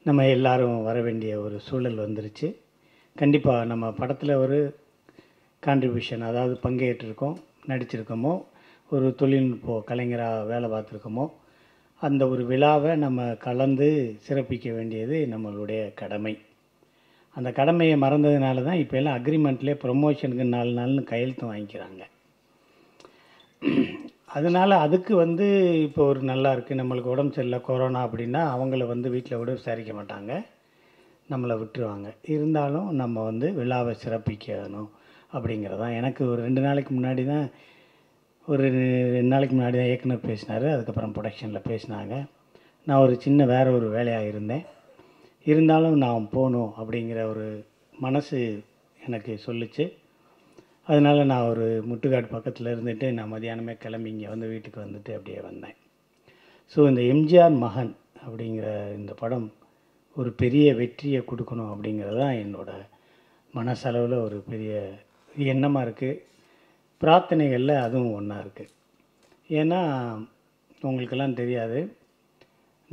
நம்ம எல்லோரும் வர வேண்டிய ஒரு சூழல் வந்துருச்சு. கண்டிப்பாக நம்ம படத்தில் ஒரு கான்ட்ரிபியூஷன், அதாவது பங்கேற்றிருக்கோம், நடிச்சிருக்கோமோ, ஒரு தொழில்நுட்ப கலைஞராக வேலை பார்த்துருக்கோமோ, அந்த ஒரு விழாவை நம்ம கலந்து சிறப்பிக்க வேண்டியது நம்மளுடைய கடமை. அந்த கடமையை மறந்ததுனால தான் இப்போ எல்லாம் அக்ரிமெண்ட்லேயே ப்ரொமோஷனுக்கு 4 நாள்னு கையெழுத்து வாங்கிக்கிறாங்க. அதனால் அதுக்கு இப்போ ஒரு நல்லா இருக்குது, நம்மளுக்கு உடம்பு சரியில்லை கொரோனா அப்படின்னா அவங்கள வீட்டில் விட விசாரிக்க மாட்டாங்க, நம்மளை விட்டுருவாங்க. இருந்தாலும் நம்ம விழாவை சிறப்பிக்கணும் அப்படிங்கிறதான். எனக்கு ஒரு 2 நாளைக்கு முன்னாடி தான் இயக்குனர் பேசினார். அதுக்கப்புறம் ப்ரொடக்ஷனில் பேசினாங்க. நான் ஒரு சின்ன வேறு ஒரு வேலையாக இருந்தேன். இருந்தாலும் நான் போகணும் அப்படிங்கிற ஒரு மனசு எனக்கு சொல்லிச்சு. அதனால் நான் ஒரு முட்டுக்காடு பக்கத்தில் இருந்துட்டு நான் மதியானமே கிளம்பி இங்கே வீட்டுக்கு அப்படியே வந்தேன். ஸோ இந்த எம்ஜிஆர் மகன் அப்படிங்கிற இந்த படம் ஒரு பெரிய வெற்றியை கொடுக்கணும் அப்படிங்கிறது தான் என்னோடய மனசளவில் ஒரு பெரிய எண்ணமாக இருக்குது. பிரார்த்தனைகளில் அதுவும் ஒன்றா இருக்குது. ஏன்னா உங்களுக்கெல்லாம் தெரியாது,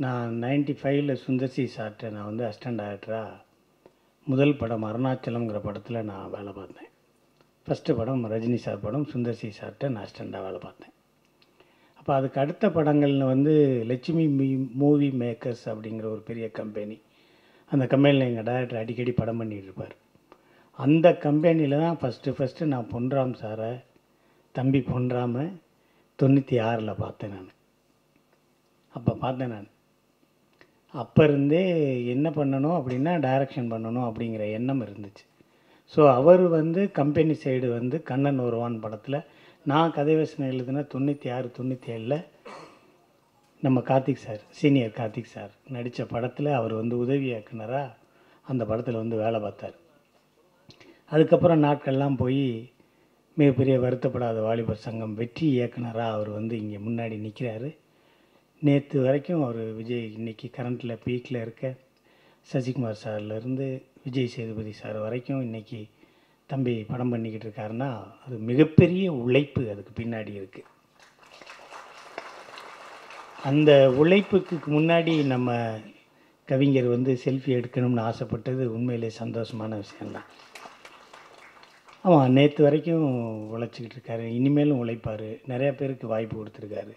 நான் 95 சுந்தர்சி சார்கிட்ட நான் அசிஸ்டன்ட் டைரக்டராக முதல் படம் அருணாச்சலம்ங்கிற படத்தில் நான் வேலை பார்த்தேன். ஃபஸ்ட்டு படம் ரஜினி சார் படம், சுந்தர்சி சார்கிட்ட நான் அசிஸ்டண்ட்டாக வேலை பார்த்தேன். அப்போ அதுக்கு அடுத்த படங்கள்னு லட்சுமி மூவி மேக்கர்ஸ் அப்படிங்கிற ஒரு பெரிய கம்பெனி, அந்த கம்பெனியில் எங்கள் டைரக்டர் அடிக்கடி படம் பண்ணிகிட்டு இருப்பார். அந்த கம்பெனியில் தான் ஃபஸ்ட்டு நான் பொன்ராம் சாரை, தம்பி பொன்ராமை 96 பார்த்தேன் நான். அப்போ இருந்தே என்ன பண்ணணும் அப்படின்னா டைரக்ஷன் பண்ணணும் அப்படிங்கிற எண்ணம் இருந்துச்சு. So our company side Kannan ஒருவான் படத்தில் நான் கதை வசனம் எழுதுன 96, 97 நம்ம Karthik sir, senior Karthik sir நடித்த படத்தில் அவர் உதவி இயக்குனராக அந்த படத்தில் வேலை பார்த்தார். அதுக்கப்புறம் நாட்கள்லாம் போய் மிகப்பெரிய வருத்தப்படாத வாலிபர் சங்கம் வெற்றி இயக்குனராக அவர் இங்கே முன்னாடி நிற்கிறாரு. நேற்று வரைக்கும் அவர் விஜய், இன்றைக்கி கரண்ட்டில் பீக்கில் இருக்க சசிகுமார் சார்லேருந்து விஜய் சேதுபதி சார் வரைக்கும் இன்றைக்கி தம்பி படம் பண்ணிக்கிட்டு இருக்காருன்னா அது மிகப்பெரிய உழைப்பு அதுக்கு பின்னாடி இருக்குது. அந்த உழைப்புக்கு முன்னாடி நம்ம கவிஞர் செல்ஃபி எடுக்கணும்னு ஆசைப்பட்டது உண்மையிலே சந்தோஷமான விஷயந்தான். ஆமாம், நேற்று வரைக்கும் உழைச்சிக்கிட்டு இருக்காரு, இனிமேலும் உழைப்பார். நிறையா பேருக்கு வாய்ப்பு கொடுத்துருக்காரு.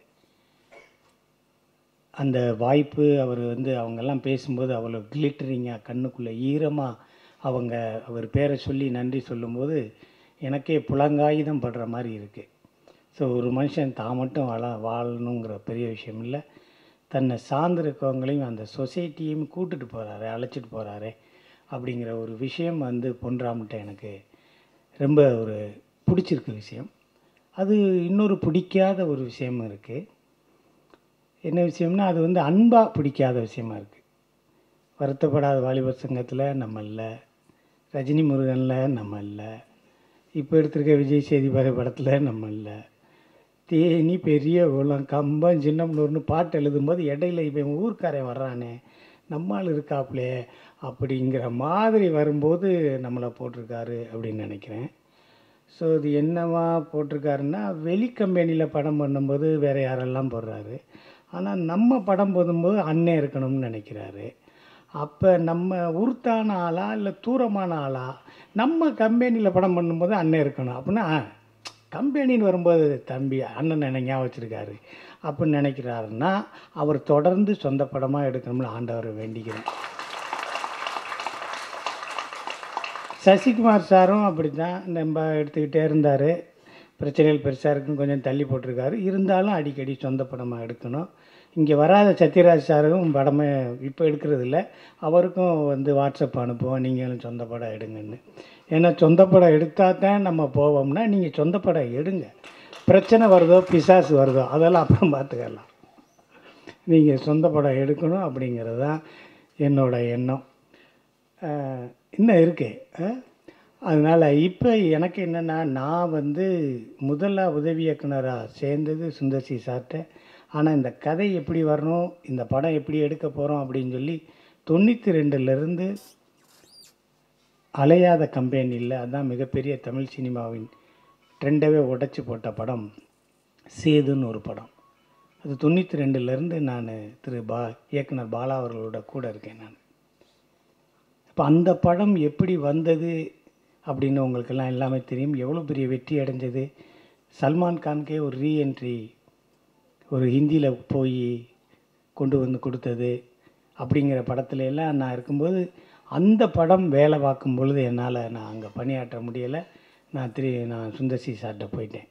அந்த வாய்ப்பு அவர் அவங்கெல்லாம் பேசும்போது அவ்வளோ கிளிட்டரிங்காக, கண்ணுக்குள்ளே ஈரமாக அவர் பேரை சொல்லி நன்றி சொல்லும்போது எனக்கே புலங்காயுதம் படுற மாதிரி இருக்குது. ஸோ ஒரு மனுஷன் தான் மட்டும் வாழணுங்கிற பெரிய விஷயம் இல்லை, தன்னை சார்ந்திருக்கவங்களையும் அந்த சொசைட்டியும் கூட்டுட்டு போகிறாரு, அழைச்சிட்டு போகிறாரு அப்படிங்கிற ஒரு விஷயம் பொன்ராம்கிட்ட எனக்கு ரொம்ப ஒரு பிடிச்சிருக்க விஷயம். அது இன்னொரு பிடிக்காத ஒரு விஷயமும் இருக்குது. என்ன விஷயம்னா அது அன்பாக பிடிக்காத விஷயமா இருக்குது. வருத்தப்படாத வாலிபர் சங்கத்தில் நம்ம இல்லை, ரஜினி முருகனில் நம்ம இல்லை, இப்போ எடுத்திருக்க விஜய் சேதுபதி படத்தில் நம்ம இல்லை, தேனி பெரிய குளம் கம்பம் சின்னம்னூர்னு பாட்டு எழுதும்போது இடையில இவன் ஊர்க்காரன் வர்றானே நம்மால் இருக்காப்லே அப்படிங்கிற மாதிரி வரும்போது நம்மளை போட்டிருக்காரு அப்படின்னு நினைக்கிறேன். ஸோ இது என்னவா போட்டிருக்காருன்னா, வெளி கம்பெனியில் படம் பண்ணும்போது வேறு யாரெல்லாம் போடுறாரு, ஆனால் நம்ம படம் போடும்போது அண்ணன் இருக்கணும்னு நினைக்கிறாரு. அப்போ நம்ம உருத்தான ஆளா இல்லை தூரமான ஆளா? நம்ம கம்பெனியில் படம் பண்ணும்போது அண்ணன் இருக்கணும் அப்படின்னா, கம்பெனின்னு வரும்போது தம்பி அண்ணன் ஞாபகம் வச்சுருக்காரு அப்படின்னு நினைக்கிறாருன்னா அவர் தொடர்ந்து சொந்த படமாக எடுக்கணும்னு ஆண்டவரை வேண்டிக்கிறேன். சசிகுமார் சாரும் அப்படி தான் நம்ம எடுத்துக்கிட்டே இருந்தார். பிரச்சனைகள் பெருசாக இருக்குன்னு கொஞ்சம் தள்ளி போட்டிருக்காரு. இருந்தாலும் அடிக்கடி சொந்த படமாக எடுக்கணும். இங்கே வராத சத்யராஜ் சாரும் படமே இப்போ எடுக்கிறதில்ல. அவருக்கும் வந்து வாட்ஸ்அப் அனுப்புவோம், நீங்களும் சொந்த படம் எடுங்கன்னு. ஏன்னா சொந்த படம் எடுத்தால் தான் நம்ம போவோம்னா, நீங்கள் சொந்த படம் எடுங்க. பிரச்சனை வருதோ பிசாசு வருதோ அதெல்லாம் அப்புறம் பார்த்துக்கலாம். நீங்கள் சொந்த படம் எடுக்கணும் அப்படிங்கிறது தான் என்னோட எண்ணம். இன்னும் இருக்குது. அதனால் இப்போ எனக்கு என்னென்னா, நான் வந்து முதல்ல உதவி இயக்குனராக சேர்ந்தது சுந்தர்சி சார்கிட்ட. ஆனால் இந்த கதை எப்படி வரணும், இந்த படம் எப்படி எடுக்க போகிறோம் அப்படின்னு சொல்லி 92லேருந்து அலையாத கம்பெனியில், அதுதான் மிகப்பெரிய தமிழ் சினிமாவின் ட்ரெண்டவே உடைச்சி போட்ட படம் சேதுன்னு ஒரு படம். அது 92லேருந்து நான் இயக்குனர் பாலா அவர்களோட கூட இருக்கேன் நான். இப்போ அந்த படம் எப்படி வந்தது அப்படின்னு உங்களுக்கெல்லாம் எல்லாமே தெரியும். எவ்வளோ பெரிய வெற்றி அடைஞ்சது. சல்மான் கான்கே ஒரு ரீஎன்ட்ரி ஒரு ஹிந்தியில் போய் கொண்டு வந்து கொடுத்தது அப்படிங்கிற படத்துல எல்லாம் நான் இருக்கும்போது, அந்த படம் வேலை பார்க்கும் பொழுது என்னால் நான் அங்கே பணியாற்ற முடியலை. நான் சுந்தர்சி சார்கிட்ட போயிட்டேன்.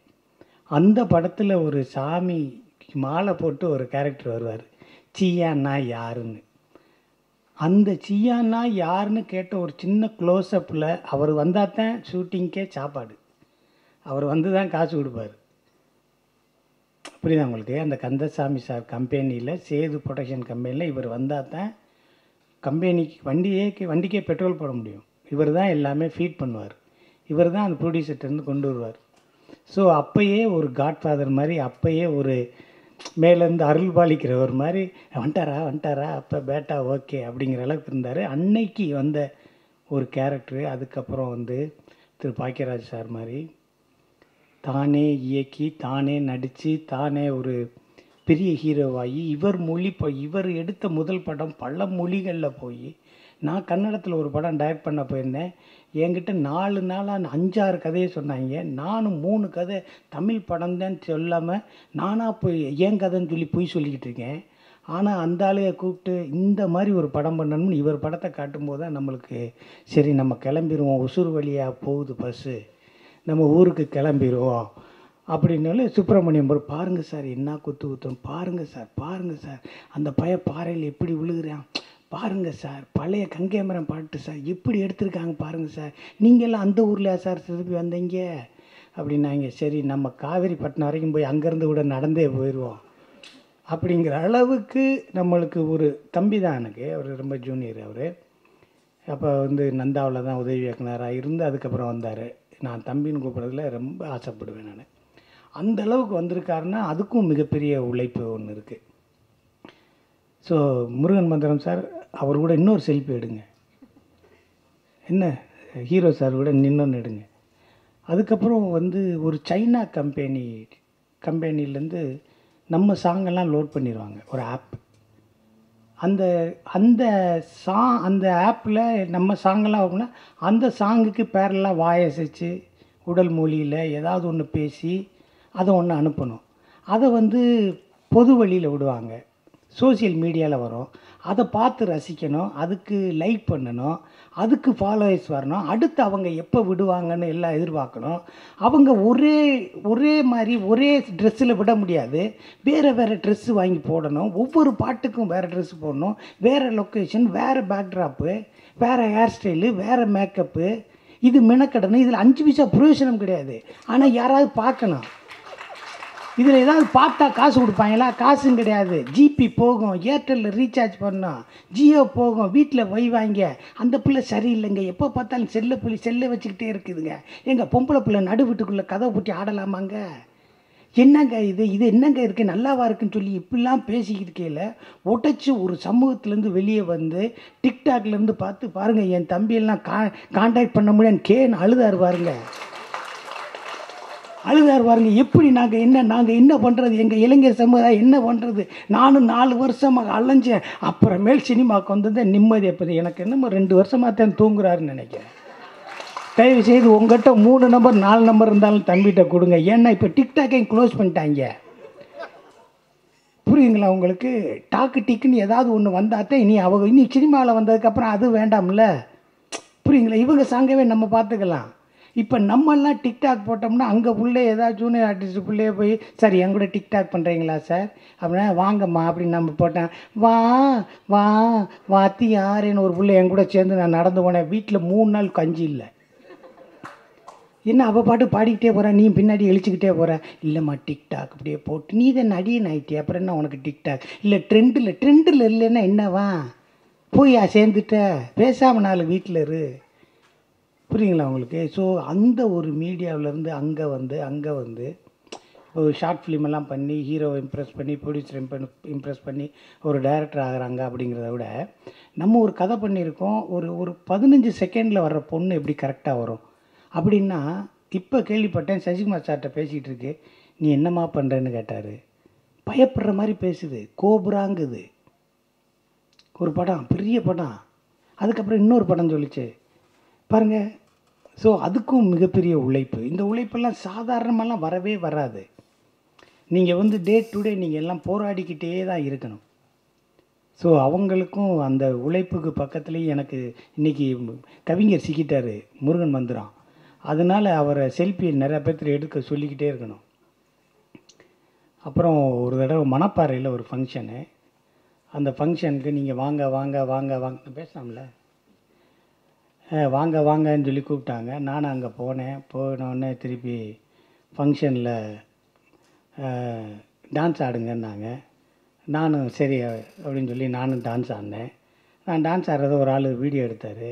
அந்த படத்தில் ஒரு சாமி மாலை போட்டு ஒரு கேரக்டர் வருவார், சியான்னா யாருன்னு. அந்த சியான்னா யாருன்னு கேட்ட ஒரு சின்ன க்ளோஸ்அப்பில் அவர் வந்தால் தான் ஷூட்டிங்க்கே சாப்பாடு, அவர் வந்து தான் காசு கொடுப்பார். புரியுதா உங்களுக்கு? அந்த கந்தசாமி சார் கம்பெனியில், சேது ப்ரொடக்ஷன் கம்பெனியில் இவர் வந்தால் தான் கம்பெனிக்கு வண்டிக்கே பெட்ரோல் போட முடியும். இவர் தான் எல்லாமே ஃபீட் பண்ணுவார். இவர் தான் அந்த ப்ரொடியூசர்ட்டேருந்து கொண்டு வருவார். ஸோ அப்போயே ஒரு காட்ஃபாதர் மாதிரி, அப்போயே ஒரு மேலேருந்து அருள் பாலிக்கிறவர் மாதிரி, வந்துட்டாரா அப்போ பேட்டா ஓகே அப்படிங்கிற அளவுக்கு இருந்தார். அன்னைக்கு வந்த ஒரு கேரக்டரு. அதுக்கப்புறம் வந்து திரு பாக்கியராஜ் சார் மாதிரி தானே இயக்கி, தானே நடித்து, தானே ஒரு பெரிய ஹீரோவாகி, இவர் எடுத்த முதல் படம் பல மொழிகளில் போய், நான் கன்னடத்தில் ஒரு படம் டைரக்ட் பண்ண போயிருந்தேன். என்கிட்ட 4 நாளாக 5-6 கதையை சொன்னாங்க. நானும் 3 கதை தமிழ் படம் தான் சொல்லாமல் நானாக போய் ஏன் கதைன்னு சொல்லி போய் சொல்லிக்கிட்டு இருக்கேன். ஆனால் அந்த ஆளையை கூப்பிட்டு இந்த மாதிரி ஒரு படம் பண்ணணும்னு இவர் படத்தை காட்டும்போது தான் நம்மளுக்கு சரி நம்ம கிளம்பிடுவோம், ஒசூர் வழியாக போகுது பஸ்ஸு, நம்ம ஊருக்கு கிளம்பிடுவோம் அப்படின்னாலும் சுப்பிரமணியம் போய் பாருங்கள் சார் என்ன குத்தும், பாருங்கள் சார் அந்த பாறையில் எப்படி விழுகிறான் பாருங்கள் சார், பழைய கங்கேமரம் பாட்டு சார் எப்படி எடுத்திருக்காங்க பாருங்கள் சார், நீங்கள்லாம் அந்த ஊர்லையா சார் திருப்பி வந்தீங்க அப்படின்னாங்க. சரி நம்ம காவேரிப்பட்டினம் வரைக்கும் போய் அங்கேருந்து கூட நடந்தே போயிடுவோம் அப்படிங்கிற அளவுக்கு நம்மளுக்கு ஒரு தம்பி தான் எனக்கு. அவர் ரொம்ப ஜூனியர். அவர் அப்போ வந்து நந்தாவில் தான் உதவி இயக்குனராக இருந்து அதுக்கப்புறம் வந்தார். நான் தம்பின்னு கூப்பிட்றதுல ரொம்ப ஆசைப்படுவேன் நான். அந்த அளவுக்கு வந்திருக்காருன்னா அதுக்கும் மிகப்பெரிய உழைப்பு ஒன்று இருக்குது. ஸோ முருகன் மந்திரம் சார், அவர் கூட இன்னொரு செல்ஃபி எடுங்க, என்ன ஹீரோ சார் கூட இன்னொன்று எடுங்க. அதுக்கப்புறம் வந்து ஒரு சைனா கம்பெனிலேருந்து நம்ம சாங்கெல்லாம் லோட் பண்ணிடுவாங்க ஒரு ஆப். அந்த ஆப்பில் நம்ம சாங்கெல்லாம் ஆகும்னா அந்த சாங்குக்கு பேரெல்லாம் வாயசைச்சு உடல் மொழியில் ஏதாவது ஒன்று பேசி அதை ஒன்று அனுப்பணும். அதை வந்து பொது வழியில் விடுவாங்க, சோசியல் மீடியாவில் வரும். அதை பார்த்து ரசிக்கணும், அதுக்கு லைக் பண்ணணும், அதுக்கு ஃபாலோவர்ஸ் வரணும். அடுத்து அவங்க எப்போ விடுவாங்கன்னு எல்லாம் எதிர்பார்க்கணும். அவங்க ஒரே மாதிரி ஒரே ட்ரெஸ்ஸில் விட முடியாது, வேறு ட்ரெஸ்ஸு வாங்கி போடணும். ஒவ்வொரு பாட்டுக்கும் வேறு ட்ரெஸ்ஸு போடணும், வேறு லொக்கேஷன், வேறு பேக்ட்ராப்பு, வேறு ஹேர் ஸ்டைலு, வேறு மேக்கப்பு. இது மெனக்கடணும். இதில் 5 பைசா பிரயோஜனம் கிடையாது. ஆனால் யாராவது பார்க்கணும். இதில் ஏதாவது பார்த்தா காசு கொடுப்பாங்களா? காசும் கிடையாது. ஜிபி போகும், ஏர்டெல்லில் ரீசார்ஜ் பண்ணோம், ஜியோ போகும், வீட்டில் வைவாங்க. அந்த பிள்ளை சரியில்லைங்க, எப்போ பார்த்தாலும் செல்லை வச்சுக்கிட்டே இருக்குதுங்க. எங்கள் பொம்பளை பிள்ளை நடு வீட்டுக்குள்ளே கதவை பூட்டி ஆடலாமாங்க? என்னங்க இது என்னங்க இருக்குது, நல்லாவா இருக்குன்னு சொல்லி இப்படிலாம் பேசிக்கிட்டு உடைச்சி ஒரு சமூகத்துலேருந்து வெளியே வந்து டிக்டாக்லேருந்து பார்த்து பாருங்கள், என் தம்பியெல்லாம் கான்டாக்ட் பண்ண முடியான்னு அழுதாரு பாருங்க. எப்படி நாங்கள் என்ன பண்ணுறது, எங்கள் இளைஞர் சமுதாயம் என்ன பண்ணுறது? நானும் 4 வருஷமாக அலைஞ்சேன். அப்புறமேல் சினிமாவுக்கு வந்தது நிம்மதி. எப்போது எனக்கு என்னமோ 2 வருஷமாக தான் தூங்குறாருன்னு நினைக்கிறேன். தயவுசெய்து உங்கள்கிட்ட 3 நம்பர் 4 நம்பர் இருந்தாலும் தம்பிகிட்ட கொடுங்க. ஏன்னா இப்போ டிக்டாக்கையும் க்ளோஸ் பண்ணிட்டாங்க. புரியுதுங்களா உங்களுக்கு? டிக்குன்னு ஏதாவது ஒன்று வந்தாத்தான் இனி சினிமாவில் வந்ததுக்கப்புறம் அது வேண்டாம்ல. புரியுங்களா? இவங்க சாங்கவே நம்ம பார்த்துக்கலாம். இப்போ நம்மெல்லாம் டிக்டாக் போட்டோம்னா அங்கே உள்ளே ஏதாவது ஜூனியர் ஆர்டிஸ்ட்டுக்குள்ளே போய் சார் என் கூட டிக்டாக் பண்ணுறீங்களா சார் அப்படின்னா வாங்கம்மா அப்படின்னு நம்ம போட்டேன். வா வா வாத்தி யாருன்னு ஒரு பிள்ளை என் கூட சேர்ந்து நான் நடந்து போனேன். வீட்டில் 3 நாள் கஞ்சி இல்லை. என்ன அவள் பாட்டு பாடிக்கிட்டே போகிறேன், நீ பின்னாடி இழிச்சிக்கிட்டே போகிற. இல்லைம்மா டிக்டாக் அப்படியே போட்டு நீ தான் நடிகன் ஆகிட்டே, அப்புறம் என்ன உனக்கு டிக்டாக் இல்லை ட்ரெண்டில் இல்லைன்னா என்னவா போய் சேர்ந்துட்ட, பேசாமல் 4 வீட்டில் இரு. புரியுங்களா உங்களுக்கு? ஸோ அந்த ஒரு மீடியாவிலேருந்து அங்கே வந்து ஒரு ஷார்ட் ஃபிலிமெல்லாம் பண்ணி ஹீரோவை இம்ப்ரெஸ் பண்ணி ப்ரொடியூசர் இம்ப்ரெஸ் பண்ணி ஒரு டைரக்டர் ஆகிறாங்க. அப்படிங்கிறத விட நம்ம ஒரு கதை பண்ணியிருக்கோம், ஒரு 15 செகண்டில் வர்ற பொண்ணு எப்படி கரெக்டாக வரும் அப்படின்னா, இப்போ கேள்விப்பட்டேன் சசிகுமார் சார்கிட்ட பேசிகிட்டு இருக்கு. நீ என்னம்மா பண்ணுறேன்னு கேட்டார். பயப்படுற மாதிரி பேசுது, கோபுராங்குது. ஒரு படம், பெரிய படம். அதுக்கப்புறம் இன்னொரு படம் சொல்லிச்சு பாருங்கள். ஸோ அதுக்கும் மிகப்பெரிய உழைப்பு. இந்த உழைப்பெல்லாம் சாதாரணமெல்லாம் வரவே வராது. நீங்கள் வந்து டே டு டே நீங்கள் எல்லாம் போராடிக்கிட்டே தான் இருக்கணும். ஸோ அவங்களுக்கும் அந்த உழைப்புக்கு பக்கத்துலேயும் எனக்கு இன்றைக்கி கவிஞர் சிக்கிட்டார் முருகன் மந்திரம். அதனால் அவரை செல்ஃபி நிறையா பேர்த்து எடுக்க சொல்லிக்கிட்டே இருக்கணும். அப்புறம் ஒரு தடவை மணப்பாறையில் ஒரு ஃபங்க்ஷனு. அந்த ஃபங்க்ஷனுக்கு நீங்கள் வாங்க வாங்க வாங்க வாங்க பேசலாம்ல, வாங்க வாங்கன்னு சொல்லி கூப்பிட்டாங்க. நானும் அங்கே போனோடனே திருப்பி ஃபங்க்ஷனில் டான்ஸ் ஆடுங்கன்னாங்க. நானும் சரி அப்படின்னு சொல்லி நானும் டான்ஸ் ஆடினேன். நான் டான்ஸ் ஆடுறத ஒரு ஆள் வீடியோ எடுத்தார்.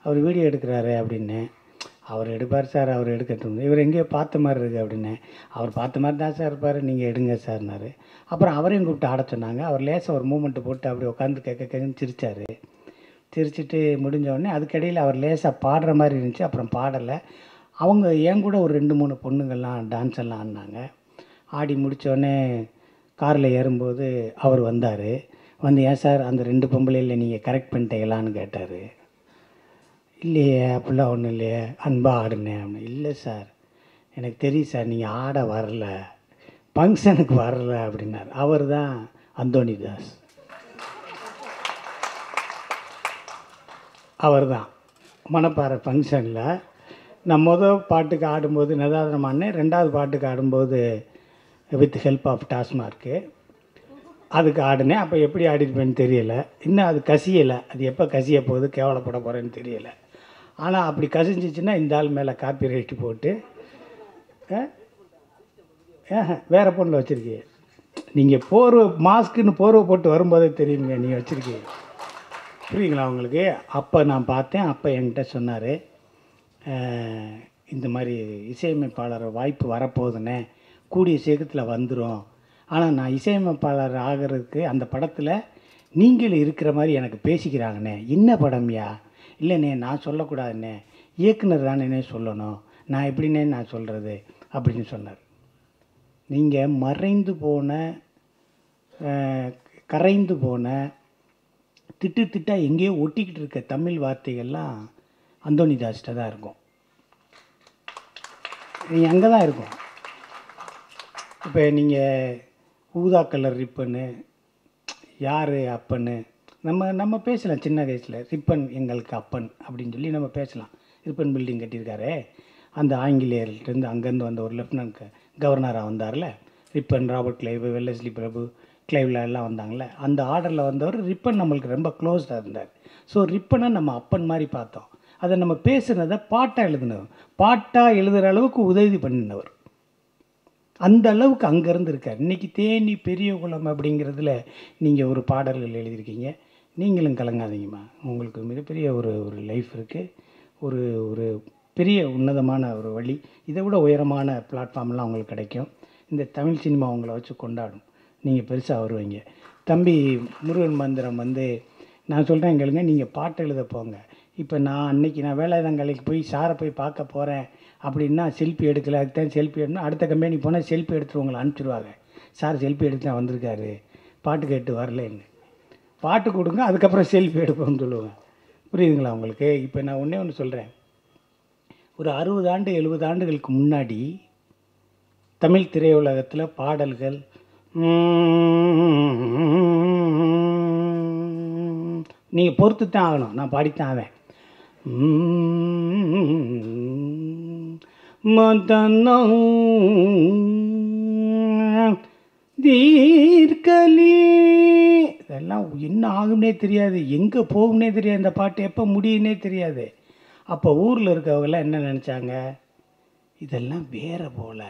அவர் வீடியோ எடுக்கிறாரு அப்படின்னேன். அவர் எடுப்பார் சார், அவர் எடுக்கட்டும், இவர் எங்கேயோ பார்த்த மாதிரி இருக்குது அப்படின்னேன். அவர் பார்த்த மாதிரி தான் சார் இருப்பார், நீங்கள் எடுங்க சார்னார். அப்புறம் அவரையும் கூப்பிட்டு ஆட சொன்னாங்க. அவர் லேசாக ஒரு மூமெண்ட்டு போட்டு அப்படி உட்காந்து கேட்கன்னு சிரித்தார். சிரிச்சிட்டு முடிஞ்சோடனே அதுக்கடையில் அவர் லேசாக பாடுற மாதிரி இருந்துச்சு. அப்புறம் பாடலை. அவங்க என் கூட ஒரு 2-3 பொண்ணுங்கள்லாம் டான்ஸ் எல்லாம் ஆடினாங்க. ஆடி முடித்தோடனே காரில் ஏறும்போது அவர் வந்தார். வந்து ஏன் சார் அந்த 2 பொம்பளையில் நீங்கள் கரெக்ட் பண்ணிட்டீங்களான்னு கேட்டார். இல்லையே அப்படிலாம் ஒன்றும் இல்லையே, அன்பாக ஆடுனேன் அப்படின்னு. இல்லை சார் எனக்கு தெரியும் சார் நீங்கள் ஆட வரல, ஃபங்க்ஷனுக்கு வரல அப்படின்னார். அவர் தான் அந்தோணிதாஸ். அவர் தான் மணப்பாறை ஃபங்க்ஷனில் நான் பாட்டுக்கு ஆடும்போது நதாதனம் ஆடினேன். 2வது பாட்டுக்கு ஆடும்போது வித் ஹெல்ப் ஆஃப் டாஸ்மார்க்கு அதுக்கு ஆடினேன். அப்போ எப்படி ஆடிருப்பேன்னு தெரியலை. இன்னும் அது கசியலை. அது எப்போ கசிய போகுது கேவலப்பட போகிறேன்னு தெரியலை. ஆனால் அப்படி கசிஞ்சிச்சின்னா இந்த ஆள் மேலே காப்பி ரைட்டு போட்டு வேறு பொண்ணில் வச்சுருக்கீங்க. நீங்கள் போர்வை மாஸ்க்குன்னு போர்வை போட்டு வரும்போதே தெரியுங்க நீங்கள் வச்சுருக்கீங்க. புரியுங்களா உங்களுக்கு? அப்போ நான் பார்த்தேன். அப்போ என்கிட்ட சொன்னார், இந்த மாதிரி இசையமைப்பாளர் வாய்ப்பு வரப்போகுதுன்னே, கூடிய சீக்கிரத்தில் வந்துடும். ஆனால் நான் இசையமைப்பாளர் ஆகிறதுக்கு அந்த படத்தில் நீங்கள் இருக்கிற மாதிரி எனக்கு பேசிக்கிறாங்கண்ணே. என்ன படம்யா? இல்லைண்ணே நான் சொல்லக்கூடாதுண்ணே, இயக்குனர் தானேண்ணே சொல்லணும், நான் எப்படின்னே நான் சொல்கிறது அப்படின்னு சொன்னார். நீங்கள் கரைந்து போன திட்டா எங்கேயோ ஒட்டிக்கிட்டு இருக்க தமிழ் வார்த்தைகள்லாம் அந்தோணிதாஸ்கிட்ட தான் இருக்கும். நீங்கள் அங்கே தான் இருக்கும். இப்போ நீங்கள் ஊதா கலர் ரிப்பன்னு, யார் அப்பன்னு, நம்ம பேசலாம். சின்ன வயசில் ரிப்பன் எங்களுக்கு அப்பன் அப்படின்னு சொல்லி நம்ம பேசலாம். ரிப்பன் பில்டிங் கட்டியிருக்காரு, அந்த ஆங்கிலேயர்கிட்டருந்து அங்கேருந்து வந்த ஒரு லெஃப்டினன்ட் கவர்னராக வந்தார்ல ரிப்பன், ராபர்ட் கிளைவ், வெல்லஸ்லி பிரபு, கிளைவ்ல எல்லாம் வந்தாங்களே, அந்த ஆர்டரில் வந்தவர் ரிப்பன் நம்மளுக்கு ரொம்ப க்ளோஸ்டாக இருந்தார். ஸோ ரிப்பனை நம்ம அப்பன் மாதிரி பார்த்தோம். அதை நம்ம பேசுனதை பாட்டாக எழுதுகிற அளவுக்கு உதவி பண்ணினவர். அந்த அளவுக்கு அங்கேருந்து இருக்கார். இன்றைக்கி தேனி பெரிய குளம் அப்படிங்கிறதுல நீங்கள் ஒரு பாடல்கள் எழுதியிருக்கீங்க. நீங்களும் கலங்காதீங்கம்மா, உங்களுக்கு மிகப்பெரிய ஒரு லைஃப் இருக்குது. ஒரு பெரிய உன்னதமான ஒரு வழி, இதை விட உயரமான பிளாட்ஃபார்ம்லாம் உங்களுக்கு கிடைக்கும். இந்த தமிழ் சினிமா உங்களை வச்சு கொண்டாடும். நீங்கள் பெருசாக வருவீங்க. தம்பி முருகன் மந்திரம் நான் சொல்கிறேன் கேளுங்க, நீங்கள் பாட்டு எழுத போங்க. இப்போ நான் வேலாயுதங்கலைக்கு போய் சாரை போய் பார்க்க போகிறேன் அப்படின்னா செல்ஃபி எடுக்கல, அதுக்கு தான் செல்ஃபி எடுக்கணும். அடுத்த கம்பெனி போனால் செல்ஃபி எடுத்துட்டு உங்களை அனுப்பிச்சிடுவாங்க. சார் செல்ஃபி எடுத்து தான் வந்திருக்காரு, பாட்டு கேட்டு வரலன்னு. பாட்டு கொடுங்க, அதுக்கப்புறம் செல்ஃபி எடுப்போம்னு சொல்லுவேன். புரியுதுங்களா உங்களுக்கு? இப்போ நான் ஒன்று சொல்கிறேன். ஒரு 60 ஆண்டு 70 ஆண்டுகளுக்கு முன்னாடி தமிழ் திரையுலகத்தில் பாடல்கள் நீங்கள் பொறுத்து தான் ஆகணும், நான் பாடித்தான் ஆவேன். மதனம் தீர்க்கலி. இதெல்லாம் என்ன ஆகும்னே தெரியாது, எங்கே போகும்னே தெரியாது, இந்த பாட்டு எப்போ முடியும்னே தெரியாது. அப்போ ஊரில் இருக்கவங்கெல்லாம் என்ன நினச்சாங்க, இதெல்லாம் வேற போல,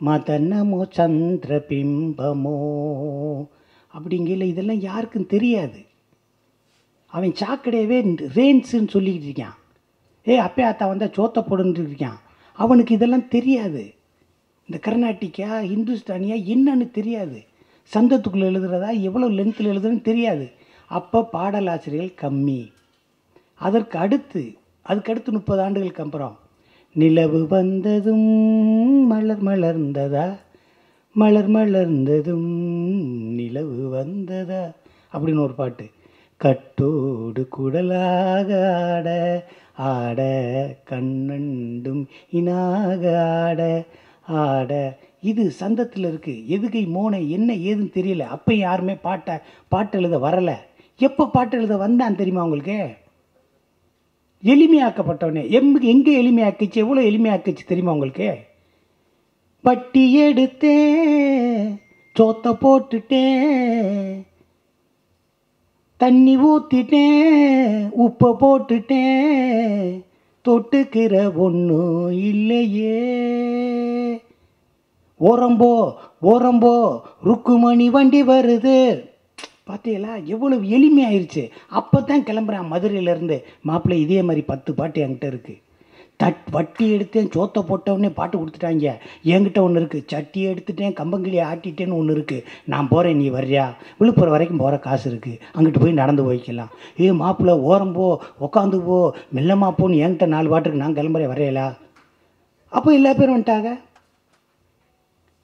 மதனமோ சந்திர பிம்பமோ அப்படிங்கல இதெல்லாம் யாருக்கும் தெரியாது. அவன் சாக்கடையவே ரேன்ஸுன்னு சொல்லிக்கிட்டு இருக்கான். அப்பே ஆத்தா வந்தால் சோத்த போடுன்னு இருக்கான். அவனுக்கு இதெல்லாம் தெரியாது. இந்த கர்நாட்டிக்கா ஹிந்துஸ்தானியா என்னன்னு தெரியாது. சந்தத்துக்குள்ளே எழுதுறதா எவ்வளோ லென்த்தில் எழுதுறதுன்னு தெரியாது. அப்போ பாடலாசிரியர்கள் கம்மி. அதுக்கு அடுத்து 30 ஆண்டுகளுக்கு அப்புறம் நிலவு வந்ததும் மலர் மலர்ந்ததா, மலர் மலர்ந்ததும் நிலவு வந்ததா அப்படின்னு ஒரு பாட்டு. கட்டோடு குடலாக ஆட ஆட கண்ணண்டும் இனாக ஆட ஆட. இது சந்தத்தில் இருக்குது. எதுகை மோனை என்ன ஏதுன்னு தெரியல. அப்போ யாருமே பாட்டு எழுத வரலை. எப்போ பாட்டு எழுத வந்தான் தெரியுமா உங்களுக்கு? எளிமையாக்கப்பட்டவனே. எங்கே எளிமையாக்கிச்சு, எவ்வளோ எளிமையாக்கிச்சு தெரியுமா உங்களுக்கு? பட்டி எடுத்தேன், சோத்தை போட்டுட்டேன், தண்ணி ஊற்றிட்டேன், உப்பை போட்டுட்டேன், தொட்டுக்கிற ஒன்றும் இல்லையே. ஓரம்போ ஓரம்போ ருக்குமணி வண்டி வருது. பார்த்தீங்களா எவ்வளவு எளிமையாயிருச்சு. அப்போ தான் கிளம்புறான் மதுரையிலேருந்து. மாப்பிள்ளை இதே மாதிரி 10 பாட்டு என்கிட்ட இருக்குது. வட்டி எடுத்தேன், சோத்தை போட்டவுடனே பாட்டு கொடுத்துட்டாங்க. என்கிட்ட ஒன்று இருக்குது, சட்டி எடுத்துட்டேன், கம்பங்கிளியை ஆட்டிட்டேன்னு ஒன்று இருக்குது. நான் போகிறேன், நீ வர்றியா? விழுப்புரம் வரைக்கும் போகிற காசு இருக்குது, அங்கிட்டு போய் நடந்து போய்க்கலாம். மாப்பிள்ளை ஓரம் போ, உக்காந்து போ, மெல்லமா போன்னு என்கிட்ட 4 பாட்டுக்கு நான் கிளம்புறேன், வரையலா? அப்போ எல்லா பேரும் வந்துட்டாங்க.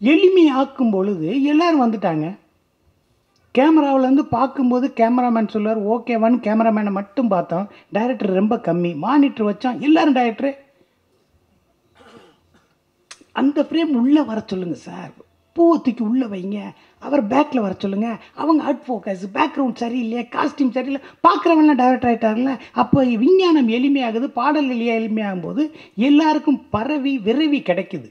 எளிமையாக்கும் பொழுது எல்லோரும் வந்துட்டாங்க. கேமராவிலேருந்து பார்க்கும்போது கேமராமேன் சொல்லுவார் ஓகேவான்னு. கேமராமேனை மட்டும் பார்த்தோம். டைரக்டர் ரொம்ப கம்மி. மானிட்டர் வச்சோம், எல்லோரும் டைரக்டரு. அந்த ஃப்ரேம் உள்ளே வர சொல்லுங்கள் சார், பூவத்துக்கு உள்ளே வைங்க, அவர் பேக்கில் வர சொல்லுங்கள். அவங்க அவுட் ஃபோக்கஸ், பேக்ரவுண்ட் சரியில்லையே, காஸ்டியூம் சரியில்லை, பார்க்குறவங்களாம் டைரக்டர் ஆகிட்டார்ல. அப்போ விஞ்ஞானம் எளிமையாகுது, பாடல்கள் எளிமையாகும் போது எல்லாருக்கும் பரவி விரைவி கிடைக்குது.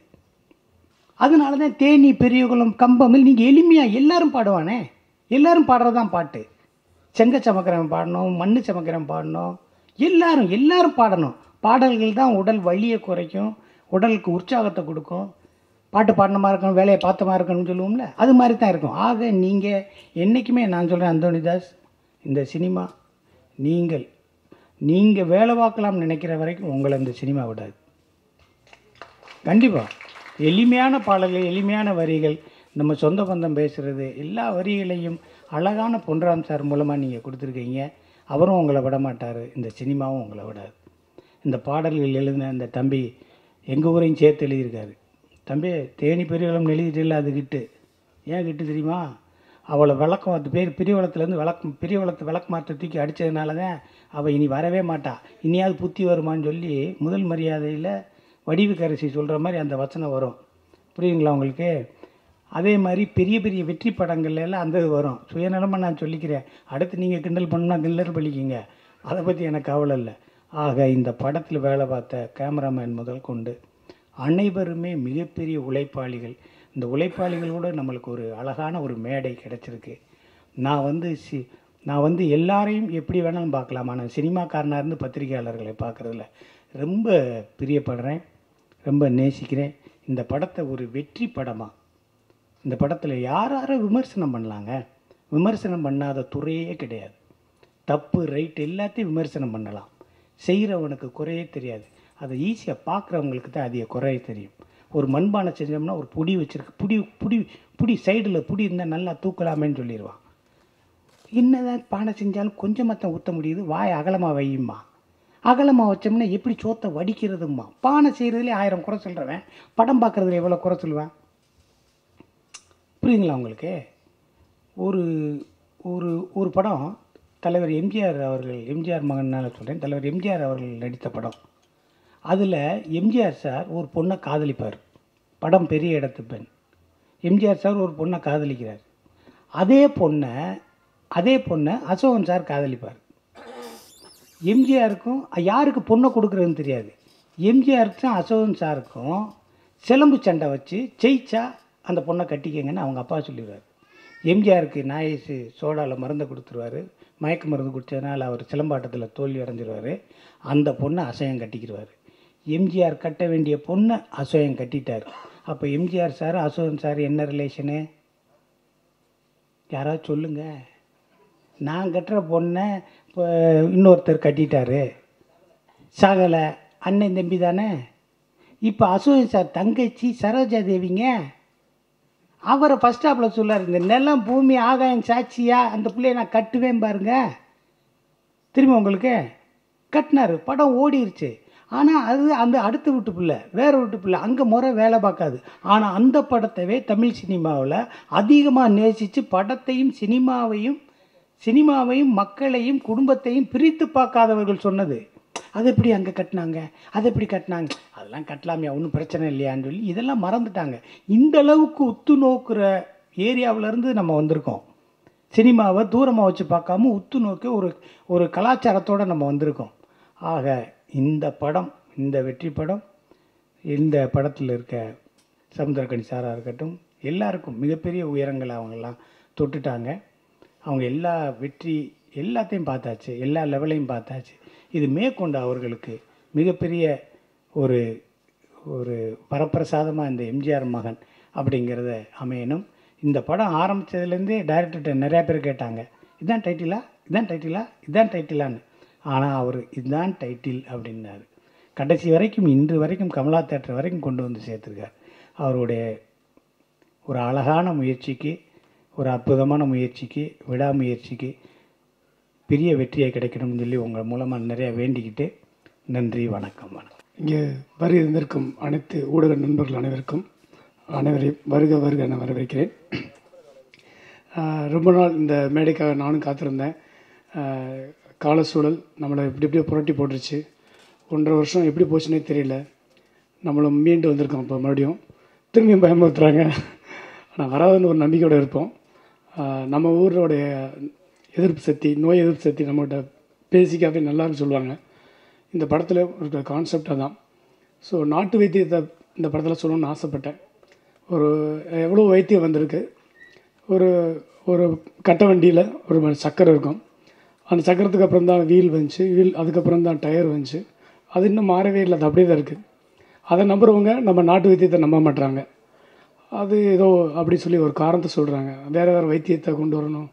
அதனால தான் தேனி, பெரியகுளம், கம்பமில் நீங்கள் எளிமையாக எல்லோரும் பாடுவானே. எல்லோரும் பாடுறதான் பாட்டு. செங்க சமக்கிறவன் பாடணும், மண்ணு சமக்கிறவன் பாடணும், எல்லாரும் பாடணும். பாடல்கள் தான் உடல் வலியை குறைக்கும், உடலுக்கு உற்சாகத்தை கொடுக்கும். பாட்டு பாடினமாக இருக்கணும், வேலையை பார்த்தமாக இருக்கணும்னு சொல்லுவோம்ல, அது மாதிரி தான் இருக்கும். ஆக நீங்கள் என்றைக்குமே, நான் சொல்கிறேன் அந்தோணிதாஸ், இந்த சினிமா நீங்கள் வேலை பார்க்கலாம்னு நினைக்கிற வரைக்கும் உங்களை இந்த சினிமா விடாது. கண்டிப்பாக எளிமையான பாடல்கள், எளிமையான வரிகள், நம்ம சொந்த பந்தம் பேசுகிறது, எல்லா வரிகளையும் அழகான பொன்ராம் சார் மூலமாக நீங்கள் கொடுத்துருக்கீங்க. அவரும் உங்களை விட மாட்டார், இந்த சினிமாவும் உங்களை விடாது. இந்த பாடல்கள் எழுதின இந்த தம்பி எங்கள் ஊரையும் சேர்த்து எழுதியிருக்காரு. தம்பி தேனி பெரியவளம் எழுதிட்டு அது கிட்டு. ஏன் கிட்டு தெரியுமா? அவளை விளக்கம், அது பேர் பெரியவளத்துலேருந்து பெரியவளத்து விளக்கு தூக்கி அடித்ததுனால தான் அவள் இனி வரவே மாட்டா, இனியாவது புத்தி வருமானு சொல்லி முதல் மரியாதையில் வடிவுக்கரசி சொல்கிற மாதிரி அந்த வசனம் வரும். புரியுங்களா உங்களுக்கு? அதே மாதிரி பெரிய பெரிய வெற்றி படங்கள்லாம் அந்த இது வரும். சுயநலமாக நான் சொல்லிக்கிறேன், அடுத்து நீங்கள் கிண்டல் பண்ணால் கிண்டல் பண்ணிக்கிங்க, அதை பற்றி எனக்கு கவலை இல்லை. ஆக இந்த படத்தில் வேலை பார்த்த கேமராமேன் முதல் கொண்டு அனைவருமே மிகப்பெரிய உழைப்பாளிகள். இந்த உழைப்பாளிகளோடு நம்மளுக்கு ஒரு அழகான ஒரு மேடை கிடச்சிருக்கு. நான் வந்து எல்லாரையும் எப்படி வேணாலும் பார்க்கலாம், ஆனால் சினிமாக்காரனாக இருந்து பத்திரிகையாளர்களை பார்க்குறதுல ரொம்ப பிரியப்படுறேன், ரொம்ப நேசிக்கிறேன். இந்த படத்தை ஒரு வெற்றி படமாக, இந்த படத்தில் யாரும் விமர்சனம் பண்ணலாங்க, விமர்சனம் பண்ணாத துறையே கிடையாது. தப்பு ரைட் எல்லாத்தையும் விமர்சனம் பண்ணலாம், செய்கிறவனுக்கு குறையே தெரியாது. அதை ஈஸியாக பார்க்குறவங்களுக்கு தான் அதிக குறைய தெரியும். ஒரு மண்பானை செஞ்சோம்னா ஒரு புடி வச்சுருக்கு, புடி சைடில் புடி இருந்தால் நல்லா தூக்கலாமேன்னு சொல்லிடுவான். என்னதான் பானை செஞ்சாலும் கொஞ்சமாக தான் ஊற்ற முடியுது, வாய் அகலமாக வையுமா, அகலமாக வச்சோம்னா எப்படி சோத்தை வடிக்கிறதும்மா. பானை செய்கிறதுலே 1000 குறை சொல்கிறவன் படம் பார்க்குறதுல எவ்வளோ குறை சொல்லுவேன்? புரியுங்களா உங்களுக்கு? ஒரு ஒரு ஒரு படம் தலைவர் எம்ஜிஆர் அவர்கள், எம்ஜிஆர் மகனால் சொல்கிறேன், தலைவர் எம்ஜிஆர் அவர்கள் நடித்த படம். அதில் எம்ஜிஆர் சார் ஒரு பொண்ணை காதலிப்பார். படம் பெரிய இடத்து பெண். எம்ஜிஆர் சார் ஒரு பொண்ணை காதலிக்கிறார். அதே பொண்ணை அசோகன் சார் காதலிப்பார். எம்ஜிஆருக்கும் யாருக்கு பொண்ணை கொடுக்குறதுன்னு தெரியாது. எம்ஜிஆருக்கும் அசோகன் சாருக்கும் சிலம்பு சண்டை வச்சு ஜெயிச்சா அந்த பொண்ணை கட்டிக்கங்கன்னு அவங்க அப்பா சொல்லிடுவார். எம்ஜிஆருக்கு நாயசு சோடாவில் மருந்தை கொடுத்துருவார். மயக்க மருந்து குடித்ததுனால அவர் சிலம்பாட்டத்தில் தோல்வி அடைஞ்சிருவார். அந்த பொண்ணை அசோகன் கட்டிக்கிடுவார். எம்ஜிஆர் கட்ட வேண்டிய பொண்ணை அசோகன் கட்டிட்டார். அப்போ எம்ஜிஆர் சார் அசோகன் சார் என்ன ரிலேஷனு? யாராவது சொல்லுங்கள். நான் கட்டுற பொண்ணை இப்போ இன்னொருத்தர் கட்டிட்டாரு, சாகலை, அண்ணன் தம்பி தானே. இப்போ அசோகன் சார் தங்கச்சி சரோஜா தேவிங்க. அவரை ஃபஸ்ட் ஸ்டாப்பில் சொல்லார், இந்த நிலம் பூமி ஆகாயம் சாட்சியா அந்த பிள்ளைய நான் கட்டுவேன் பாருங்க. திரும்பி உங்களுக்கு கட்டினார். படம் ஓடிருச்சு. ஆனால் அது அந்த அடுத்த வீட்டு பிள்ளை, வேறு வீட்டு பிள்ளை, அங்கே முறை வேலை பார்க்காது. ஆனால் அந்த படத்தவே தமிழ் சினிமாவில் அதிகமாக நேசித்து படத்தையும் சினிமாவையும் மக்களையும் குடும்பத்தையும் பிரித்து பார்க்காதவர்கள் சொன்னது. அது எப்படி அங்கே கட்டினாங்க, அது எப்படி கட்டினாங்க, அதெல்லாம் கட்டலாமே, ஒன்றும் பிரச்சனை இல்லையான்னு சொல்லி இதெல்லாம் மறந்துட்டாங்க. இந்த அளவுக்கு உத்து நோக்குற ஏரியாவிலேருந்து நம்ம வந்திருக்கோம். சினிமாவை தூரமாக வச்சு பார்க்காம உத்து நோக்கி ஒரு கலாச்சாரத்தோடு நம்ம வந்திருக்கோம். ஆக இந்த படம், இந்த வெற்றி படம், இந்த படத்தில் இருக்க சமுத்திரக்கனி சாராக இருக்கட்டும், எல்லாருக்கும் மிகப்பெரிய உயரங்களை அவங்கெல்லாம் தொட்டுட்டாங்க. அவங்க எல்லா வெற்றி எல்லாத்தையும் பார்த்தாச்சு, எல்லா லெவலையும் பார்த்தாச்சு. இது மேற்கொண்டு அவர்களுக்கு மிகப்பெரிய ஒரு ஒரு வரப்பிரசாதமாக இந்த எம்ஜிஆர் மகன் அப்படிங்கிறத அமையணும். இந்த படம் ஆரம்பித்ததுலேருந்தே டைரக்டர்கிட்ட நிறையா பேர் கேட்டாங்க, இதுதான் டைட்டிலா, இதுதான் டைட்டிலா, இதுதான் டைட்டிலான்னு. ஆனால் அவர் இதுதான் டைட்டில் அப்படின்னாரு. கடைசி வரைக்கும், இன்று வரைக்கும் கமலா தேட்டர் வரைக்கும் கொண்டு வந்து சேர்த்துருக்கார். அவருடைய ஒரு அழகான முயற்சிக்கு, ஒரு அற்புதமான முயற்சிக்கு, விடாமுயற்சிக்கு பெரிய வெற்றியை கிடைக்கணும்னு சொல்லி உங்கள் மூலமாக நிறையா வேண்டிக்கிட்டு நன்றி, வணக்கம். இங்கே வருகிருந்திருக்கும் அனைத்து ஊடக நண்பர்கள் அனைவரையும் வருக வருக என வரவேற்கிறேன். ரொம்ப நாள் இந்த மேடைக்காக நானும் காத்திருந்தேன். கால சூழல் நம்மளை இப்படியே புரட்டி போட்டுருச்சு. 1.5 வருஷம் எப்படி போச்சுன்னே தெரியல. நம்மளும் மீண்டு வந்திருக்கோம். இப்போ மறுபடியும் திரும்பியும் பயமுறுத்துறாங்க. ஆனால் வராதுன்னு ஒரு நம்பிக்கையோடு இருப்போம். நம்ம ஊரோடைய எதிர்ப்பு சக்தி, நோய் எதிர்ப்பு சக்தி நம்மகிட்ட பேசிக்காகவே நல்லான்னு சொல்லுவாங்க. இந்த படத்தில் ஒரு கான்செப்டாக தான். ஸோ நாட்டு வைத்தியத்தை இந்த படத்தில் சொல்லணும்னு ஆசைப்பட்டேன். எவ்வளோ வைத்தியம் வந்திருக்கு. ஒரு கட்ட வண்டியில் ஒரு சக்கரை இருக்கும். அந்த சக்கரத்துக்கு அப்புறம் தான் வீல் வந்துச்சு, அதுக்கப்புறம் தான் டயர் வந்துச்சு. அது இன்னும் மாறவே இல்லை, அது அப்படியே தான் இருக்குது. அதை நம்புகிறவங்க நம்ம நாட்டு வைத்தியத்தை நம்ப மாட்டுறாங்க. அது ஏதோ அப்படி சொல்லி ஒரு காரணத்தை சொல்கிறாங்க, வேறு வைத்தியத்தை கொண்டு வரணும்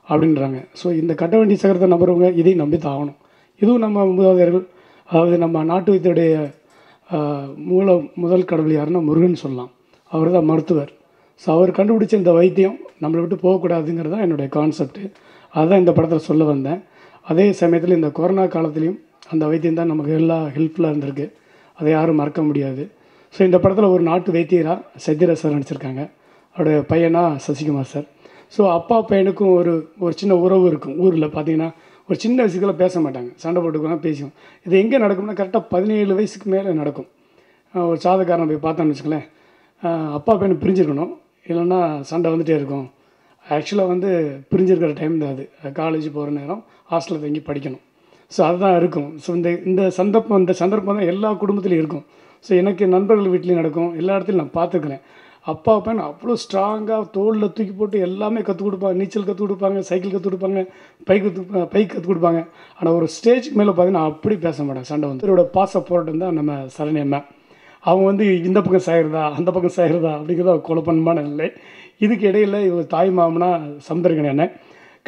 அப்படின்றாங்க. ஸோ இந்த கட்ட வண்டி சக்கரத்தை நம்புகிறவங்க இதையும் நம்பி தான் ஆகணும். இதுவும் நம்ம மூதாதையர்கள், அதாவது நம்ம நாட்டு வைத்தியுடைய முதல் கடவுள் யாருன்னா முருகன் சொல்லலாம். அவர் தான் மருத்துவர். ஸோ அவர் கண்டுபிடிச்ச இந்த வைத்தியம் நம்மளை விட்டு போகக்கூடாதுங்கிறது தான் என்னுடைய கான்செப்ட்டு. அதுதான் இந்த படத்தில் சொல்ல வந்தேன். அதே சமயத்தில் இந்த கொரோனா காலத்துலேயும் அந்த வைத்தியம் தான் நமக்கு எல்லாம் ஹெல்ப்ஃபுல்லாக இருந்திருக்கு. அதை யாரும் மறக்க முடியாது. ஸோ இந்த படத்தில் ஒரு நாட்டு வைத்தியராக சத்யராஜ் சார் நடிச்சிருக்காங்க. அவருடைய பையனாக சசிகுமார் சார். ஸோ அப்பா பையனுக்கும் ஒரு சின்ன உறவு இருக்கும். ஊரில் பார்த்தீங்கன்னா ஒரு சின்ன விஷயத்தில் பேச மாட்டாங்க, சண்டை போட்டுக்கலாம், பேசுவோம். இது எங்கே நடக்கும்னா கரெக்டாக 17 வயசுக்கு மேலே நடக்கும். ஒரு சாதக்காரனை போய் பார்த்தோன்னு வச்சுக்கலேன், அப்பா பையனை பிரிஞ்சிருக்கணும், இல்லைன்னா சண்டை வந்துகிட்டே இருக்கும். ஆக்சுவலாக பிரிஞ்சிருக்கிற டைம் தான் அது. காலேஜ் போகிற நேரம் ஹாஸ்டலில் தங்கி படிக்கணும். ஸோ அதுதான் இருக்கும். ஸோ இந்த சந்தர்ப்பம் தான் எல்லா குடும்பத்துலையும் இருக்கும். ஸோ எனக்கு நண்பர்கள் வீட்லேயும் நடக்கும், எல்லா இடத்துலையும் நான் பார்த்துக்கிறேன். அப்பா பையன் அவ்வளோ ஸ்ட்ராங்காக தோளில் தூக்கி போட்டு எல்லாமே கற்றுக் கொடுப்பாங்க. நீச்சல் கற்றுக் கொடுப்பாங்க, சைக்கிள் கற்றுக் கொடுப்பாங்க, பைக் கற்றுக் கொடுப்பாங்க. ஆனால் ஒரு ஸ்டேஜுக்கு மேலே பார்த்தீங்கன்னா அப்படி பேச மாட்டாங்க. சண்டை இதோட பாச போராட்டம் தான் நம்ம சரணியம்மா. அவங்க இந்த பக்கம் சாயிறதா அந்த பக்கம் சாயிறதா அப்படிங்கிறத குழப்பமான நிலை. இதுக்கு இடையில் இவர் தாய் மாமனா சமுத்திரக்கனி அண்ணன்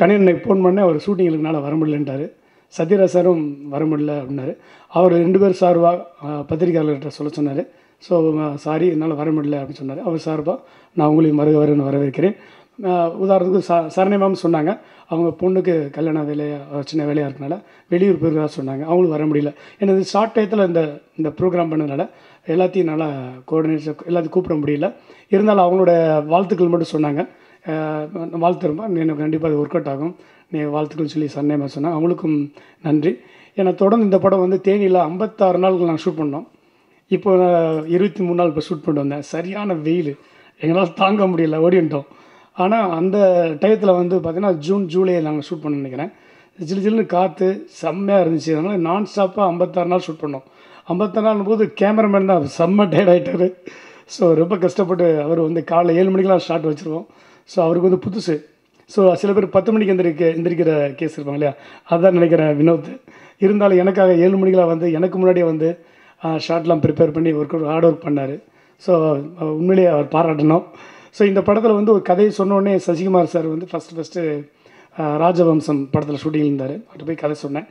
கணியண்ணனை ஃபோன் பண்ண அவர் ஷூட்டிங்களுக்குனால வர முடியலன்ட்டார். சத்யராஜ் சாரும் வர முடியல அப்படின்னாரு. அவர் 2 பேர் சார்பாக பத்திரிகையாளர்கிட்ட சொல்ல சொன்னார். ஸோ சாரி என்னால் வர முடியல அப்படின்னு சொன்னார். அவர் சார்பாக நான் உங்களையும் வருன்னு வரவேற்கிறேன். உதாரணத்துக்கு சரணியமான்னு சொன்னாங்க, அவங்க பொண்ணுக்கு கல்யாண வேலையாக சின்ன வேலையாக இருக்கனால வெளியூர் போயிருந்தா சொன்னாங்க, அவங்களும் வர முடியல. எனது ஷார்ட் டயத்தில் இந்த ப்ரோக்ராம் பண்ணதுனால எல்லாத்தையும் நல்லா கோஆர்டினேஷன் எல்லாத்தையும் கூப்பிட முடியல. இருந்தாலும் அவங்களோட வாழ்த்துக்கள் மட்டும் சொன்னாங்க. வாழ்த்துருமா, எனக்கு கண்டிப்பாக அது ஒர்க் அவுட் ஆகும், நீ வாழ்த்துக்கள் சொல்லி சரணியமாக சொன்னாங்க. அவங்களுக்கும் நன்றி. ஏன்னா தொடர்ந்து இந்த படம் தேனியில் 56 நாட்கள் நாங்கள் ஷூட் பண்ணோம். இப்போ 23 நாள் இப்போ ஷூட் பண்ணிட்டு வந்தேன். சரியான வெயில், எங்களால் தாங்க முடியல, ஓடிட்டோம். ஆனால் அந்த டயத்தில் பார்த்திங்கன்னா ஜூன் ஜூலை நாங்கள் ஷூட் பண்ண நினைக்கிறேன். ஜில்லுன்னு காற்று செம்மையாக இருந்துச்சு. அதனால் நான் ஸ்டாப்பாக 56 நாள் ஷூட் பண்ணோம். 54 போது கேமராமேன் தான் செம்ம டயர்ட் ஆகிட்டார். ஸோ ரொம்ப கஷ்டப்பட்டு அவர் வந்து காலைல 7 மணிக்கெலாம் ஸ்டார்ட் வச்சுருவோம். ஸோ அவருக்கு வந்து புதுசு. ஸோ சில பேர் 10 மணிக்கு எந்திரிக்கிற கேஸ் இருப்பாங்க இல்லையா, அதுதான் நினைக்கிறேன் வினோத். இருந்தாலும் எனக்காக 7 மணிக்கெலாம் வந்து எனக்கு முன்னாடியே வந்து ஷார்ட்லாம் ப்ரிப்பேர் பண்ணி ஹார்ட் ஒர்க் பண்ணார். ஸோ உண்மையிலேயே அவர் பாராட்டணும். ஸோ இந்த படத்தில் வந்து ஒரு கதையை சொன்னோடனே சசிகுமார் சார் வந்து ஃபஸ்ட்டு ராஜவம்சம் படத்தில் ஷூட்டிங் இருந்தார். அவர்கிட்ட போய் கதை சொன்னேன்.